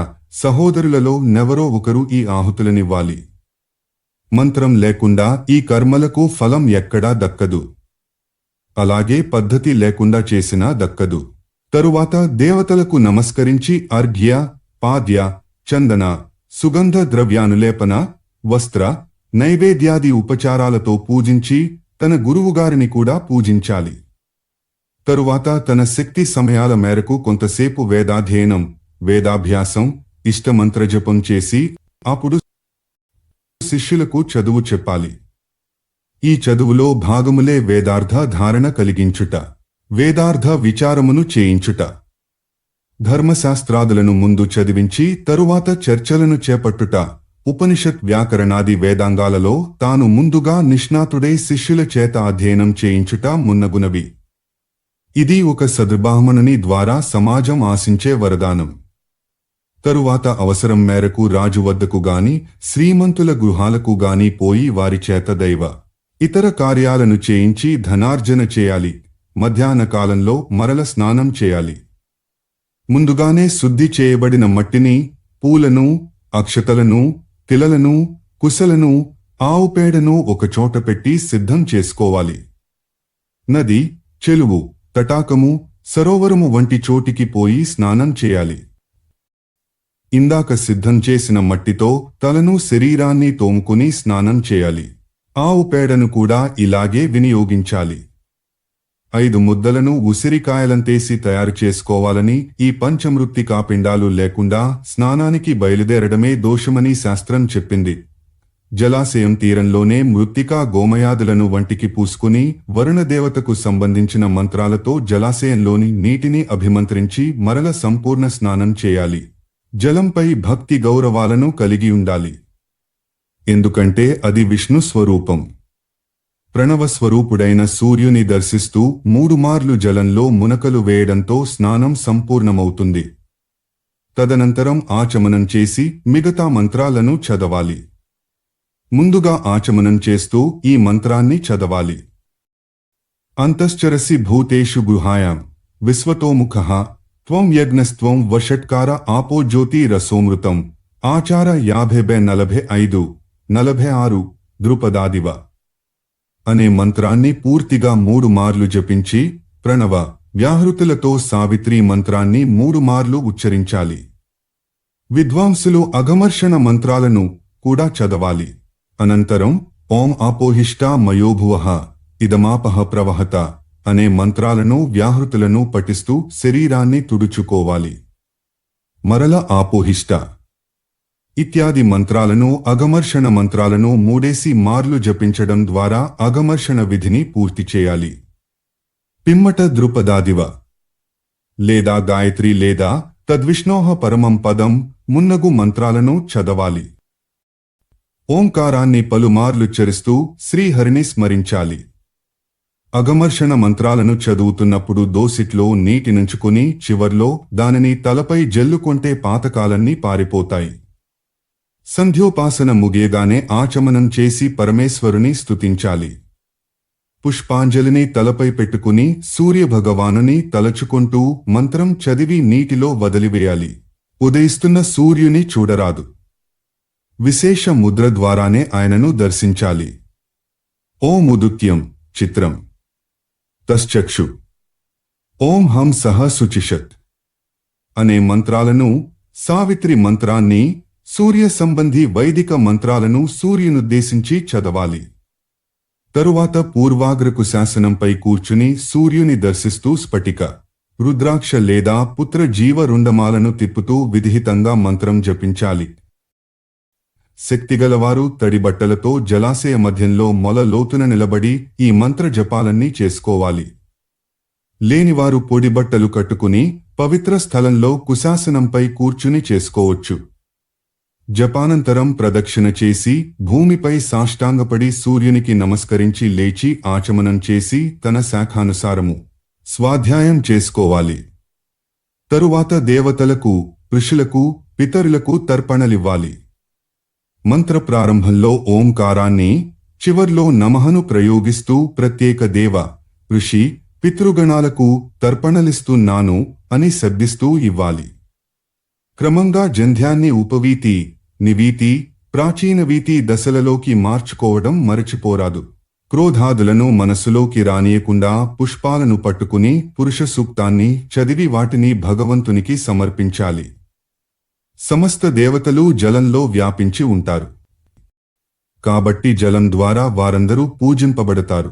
సహోదరులలో నెవరో ఒకరు ఈ ఆహుతులనివ్వాలి. మంత్రం లేకుండా ఈ కర్మలకు ఫలం ఎక్కడా దక్కదు. అలాగే పద్ధతి లేకుండా చేసినా దక్కదు. తరువాత దేవతలకు నమస్కరించి అర్ఘ్య, పాద్య, చందన, సుగంధ ద్రవ్యానులేపన, వస్త్ర, నైవేద్యాది ఉపచారాలతో పూజించి తన గురువుగారిని కూడా పూజించాలి. తరువాత తన శక్తి సమయాల మేరకు కొంతసేపు వేదాధ్యయనం, వేదాభ్యాసం, ఇష్టమంత్రజపం చేసి అప్పుడు శిష్యులకు చదువు చెప్పాలి. ఈ చదువులో భాగములే వేదార్థ ధారణ కలిగించుట, వేదార్థ విచారమును చేయించుట. ధర్మశాస్త్రాదులను ముందు చదివించి తరువాత చర్చలను చేపట్టుట, ఉపనిషత్ వ్యాకరణాది వేదాంగాలలో తాను ముందుగా నిష్ణాతుడై శిష్యుల చేత అధ్యయనం చేయించుట మున్నగునవి. ఇది ఒక సద్బ్రాహ్మణుని ద్వారా సమాజం ఆశించే వరదానం. తరువాత అవసరం మేరకు రాజు వద్దకు గాని శ్రీమంతుల గృహాలకు గాని పోయి వారి చేత దైవ ఇతర కార్యాలను చేయించి ధనార్జన చేయాలి. మధ్యాహ్న కాలంలో మరల స్నానం చేయాలి. ముందుగానే శుద్ధి చేయబడిన మట్టిని, పూలను, అక్షతలను, తిలలను, కుశలను, ఆవు పేడను ఒకచోట పెట్టి సిద్ధం చేసుకోవాలి. నది, చెలువు, తటాకము, సరోవరము వంటి చోటికి పోయి స్నానం చేయాలి. ఇందాక సిద్ధం చేసిన మట్టితో తలను, శరీరాన్ని తోముకుని స్నానం చేయాలి. ఆవు పేడను కూడా ఇలాగే వినియోగించాలి. 5 ముద్దలను ఉసిరికాయలంతేసి తయారు చేసుకోవాలని, ఈ పంచమృత్తికా పిండాలు లేకుండా స్నానానికి బయలుదేరడమే దోషమని శాస్త్రం చెప్పింది. జలాశయం తీరంలోనే మృత్తికా గోమయాదులను వంటికి పూసుకుని వరుణదేవతకు సంబంధించిన మంత్రాలతో జలాశయంలోని నీటిని అభిమంత్రించి మరల సంపూర్ణ స్నానం చేయాలి. జలంపై భక్తి గౌరవాలను కలిగి ఉండాలి. ఎందుకంటే అది విష్ణు స్వరూపం. ప్రణవస్వరూపుడైన సూర్యుని దర్శిస్తూ 3 మార్లు జలంలో మునకలు వేయడంతో స్నానం సంపూర్ణమవుతుంది. తదనంతరం ఆచమనం చేసి మిగతా మంత్రాలను చదవాలి. ముందుగా ఆచమనం చేస్తూ ఈ మంత్రాన్ని చదవాలి. అంతశ్చరసి భూతేషు గుహాయాం విశ్వతోముఖః త్వం యజ్ఞస్త్వం వషట్కార ఆపో జ్యోతి రసోమృతం ఆచార 50:45-46 ద్రుపదాదివ అనే మంత్రాన్ని పూర్తిగా 3 మార్లు జపించి ప్రణవ వ్యాహృతులతో సావిత్రి మంత్రాన్ని 3 మార్లు ఉచ్చరించాలి. విద్వాంసులు అఘమర్షణ మంత్రాలను కూడా చదవాలి. అనంతరం ఓం ఆపోహిష్టా మయోభువః ఇదమాపహ ప్రవహత అనే మంత్రాలను వ్యాహృతులను పఠిస్తూ శరీరాన్ని తుడుచుకోవాలి. మరల ఆపోహిష్ట ఇత్యాది మంత్రాలను అఘమర్షణ మంత్రాలను 3 మార్లు జపించడం ద్వారా అఘమర్షణ విధిని పూర్తి చేయాలి. పిమ్మట ద్రుపదాదివ లేదా గాయత్రి లేదా తద్విష్ణోః పరమం పదం మున్నగు మంత్రాలను చదవాలి. ఓంకారాన్ని పలుమార్లుచ్చరిస్తూ శ్రీహరిని స్మరించాలి. అగమర్షణ మంత్రాలను చదువుతున్నప్పుడు దోసిట్లో నీటి నుంచుకుని చివర్లో దానిని తలపై జల్లుకొంటే పాతకాలన్నీ పారిపోతాయి. సంధ్యోపాసన ముగియగానే ఆచమనం చేసి పరమేశ్వరుని స్తుతించాలి. పుష్పాంజలిని తలపై పెట్టుకుని సూర్యభగవానుని తలచుకుంటూ మంత్రం చదివి నీటిలో వదిలివేయాలి. ఉదయిస్తున్న సూర్యుని చూడరాదు. విశేష ముద్ర ద్వారానే ఆయనను దర్శించాలి. ఓం ఉదుత్యం చిత్రం తశ్చక్షు ఓం హం సహ శుచిషత్ అనే మంత్రాలను, సావిత్రి మంత్రాన్ని, సూర్య సంబంధి వైదిక మంత్రాలను సూర్యునుద్దేశించి చదవాలి. తరువాత పూర్వాగ్రకు శాసనంపై కూర్చుని సూర్యుని దర్శిస్తూ స్ఫటిక, రుద్రాక్ష లేదా పుత్ర జీవ రుండమాలను తిప్పుతూ విధిహితంగా మంత్రం జపించాలి. శక్తిగలవారు తడిబట్టలతో జలాశయ మధ్యంలో మొల లోతున నిలబడి ఈ మంత్ర జపాలన్నీ చేసుకోవాలి. లేనివారు పొడిబట్టలు కట్టుకుని పవిత్ర స్థలంలో కుశాసనంపై కూర్చుని చేసుకోవచ్చు. జపానంతరం ప్రదక్షిణ చేసి భూమిపై సాష్టాంగపడి సూర్యునికి నమస్కరించి లేచి ఆచమనం చేసి తన శాఖానుసారము స్వాధ్యాయం చేసుకోవాలి. తరువాత దేవతలకు, ఋషులకు, పితరులకు తర్పణలివ్వాలి. మంత్ర ప్రారంభంలో ఓంకారాన్ని, చివర్లో నమఃను ప్రయోగిస్తూ ప్రత్యేక దేవ, ఋషి, పితృగణాలకు తర్పణలిస్తున్నాను అని శబ్దిస్తూ ఇవ్వాలి. క్రమంగా జంధ్యాన్ని ఉపవీతి, నివీతి, ప్రాచీనవీతి దశలలోకి మార్చుకోవడం మరచిపోరాదు. క్రోధాదులను మనసులోకి రానియకుండా పుష్పాలను పట్టుకుని పురుష సూక్తాన్ని చదివి వాటిని భగవంతునికి సమర్పించాలి. సమస్త దేవతలు జలంలో వ్యాపించి ఉంటారు. కాబట్టి జలం ద్వారా వారందరూ పూజింపబడతారు.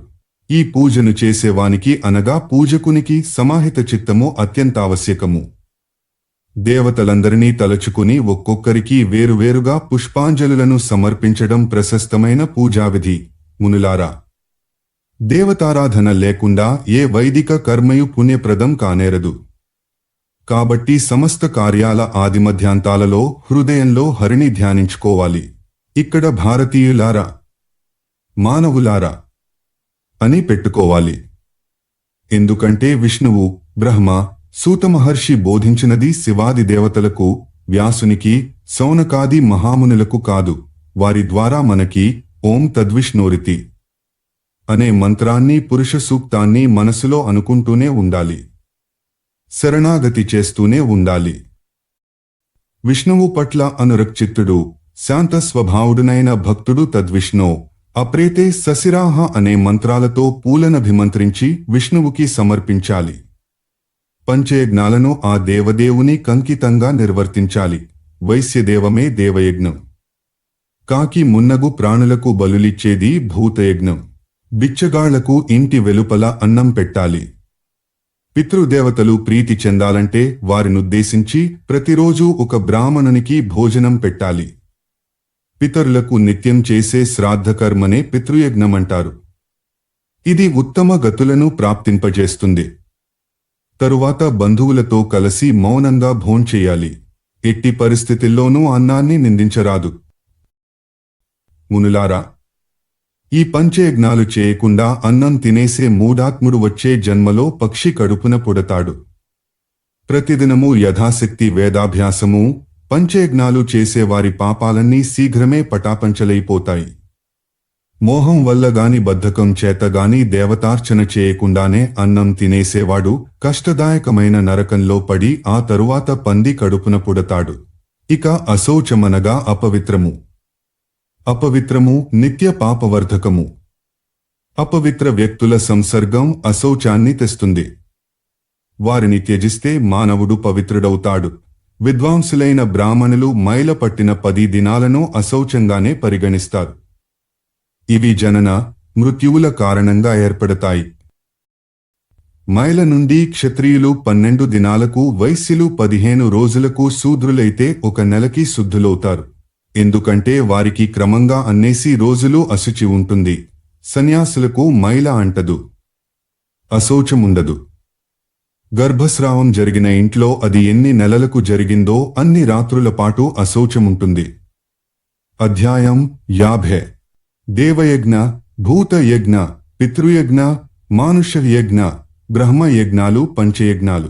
ఈ పూజను చేసేవానికి అనగా పూజకునికి సమాహిత చిత్తము అత్యంతావశ్యకము. దేవతలందరినీ తలచుకుని ఒక్కొక్కరికి వేరువేరుగా పుష్పాంజలులను సమర్పించడం ప్రశస్తమైన పూజావిధి. మునులారా, దేవతారాధన లేకుండా ఏ వైదిక కర్మయు పుణ్యప్రదం కానేరదు. కాబట్టి సమస్త కార్యాల ఆదిమధ్యాంతాలలో హృదయంలో హరిని ధ్యానించుకోవాలి. ఇక్కడ భారతీయులారా, మానవులారా అని పెట్టుకోవాలి. ఎందుకంటే విష్ణువు, బ్రహ్మ, సూతమహర్షి బోధించినది శివాది దేవతలకు, వ్యాసునికి, సౌనకాది మహామునులకు కాదు. వారి ద్వారా మనకి ఓం తద్విష్ణోరితి అనే మంత్రాన్ని, పురుష సూక్తాన్ని మనసులో అనుకుంటూనే ఉండాలి. శరణాగతి చేస్తూనే ఉండాలి. విష్ణువు పట్ల అనురక్చిత్తుడు, శాంత స్వభావుడునైన భక్తుడు తద్విష్ణో అప్రేతే ససిరాహ అనే మంత్రాలతో పూలనభిమంత్రించి విష్ణువుకి సమర్పించాలి. పంచయజ్ఞాలను ఆ దేవదేవుని కంకితంగా నిర్వర్తించాలి. వైశ్యదేవమే దేవయజ్ఞం. కాకి మున్నగు ప్రాణులకు బలులిచ్చేది భూతయజ్ఞం. బిచ్చగాళ్లకు ఇంటి వెలుపల అన్నం పెట్టాలి. పితృదేవతలు ప్రీతి చెందాలంటే వారినుద్దేశించి ప్రతిరోజూ ఒక బ్రాహ్మణునికి భోజనం పెట్టాలి. పితరులకు నిత్యం చేసే శ్రాద్ధకర్మనే పితృయజ్ఞమంటారు. ఇది ఉత్తమ గతులను ప్రాప్తింపజేస్తుంది. తరువాత బంధువులతో కలిసి మౌనంగా భోంచేయాలి. ఎట్టి పరిస్థితుల్లోనూ అన్నాన్ని నిందించరాదు. మునులారా, ఈ పంచయజ్ఞాలు చేయకుండా అన్నం తినేసే మూఢాత్ముడు వచ్చే జన్మలో పక్షి కడుపున పుడతాడు. ప్రతిదినము యథాశక్తి వేదాభ్యాసము, పంచయజ్ఞాలు చేసేవారి పాపాలన్నీ శీఘ్రమే పటాపంచలైపోతాయి. మోహం వల్లగాని బద్ధకం చేతగాని దేవతార్చన చేయకుండానే అన్నం తినేసేవాడు కష్టదాయకమైన నరకంలో పడి ఆ తరువాత పంది కడుపున పుడతాడు. ఇక అశౌచమనగా అపవిత్రము. అపవిత్రము నిత్య పాపవర్ధకము. అపవిత్ర వ్యక్తుల సంసర్గం అశౌచాన్ని తెస్తుంది. వారిని త్యజిస్తే మానవుడు పవిత్రుడవుతాడు. విద్వాంసులైన బ్రాహ్మణులు మైల పట్టిన 10 దినాలను అశౌచంగానే పరిగణిస్తారు. ఇవి జనన, మృత్యువుల కారణంగా ఏర్పడతాయి. మైల నుండి క్షత్రియులు 12 దినాలకు, వైశ్యులు 15 రోజులకు, శూద్రులైతే 1 నెలకి శుద్ధులవుతారు. ఎందుకంటే వారికి క్రమంగా అన్నేసి రోజులు అశుచి ఉంటుంది. సన్యాసులకు మైల అంటదు, అశౌచముండదు. గర్భస్రావం జరిగిన ఇంట్లో అది ఎన్ని నెలలకు జరిగిందో అన్ని రాత్రుల పాటు అశౌచముంటుంది. అధ్యాయం 50 దేవయజ్ఞ భూతయజ్ఞ పితృయజ్ఞ మానుషయజ్ఞ బ్రహ్మయజ్ఞాలు పంచయజ్ఞాలు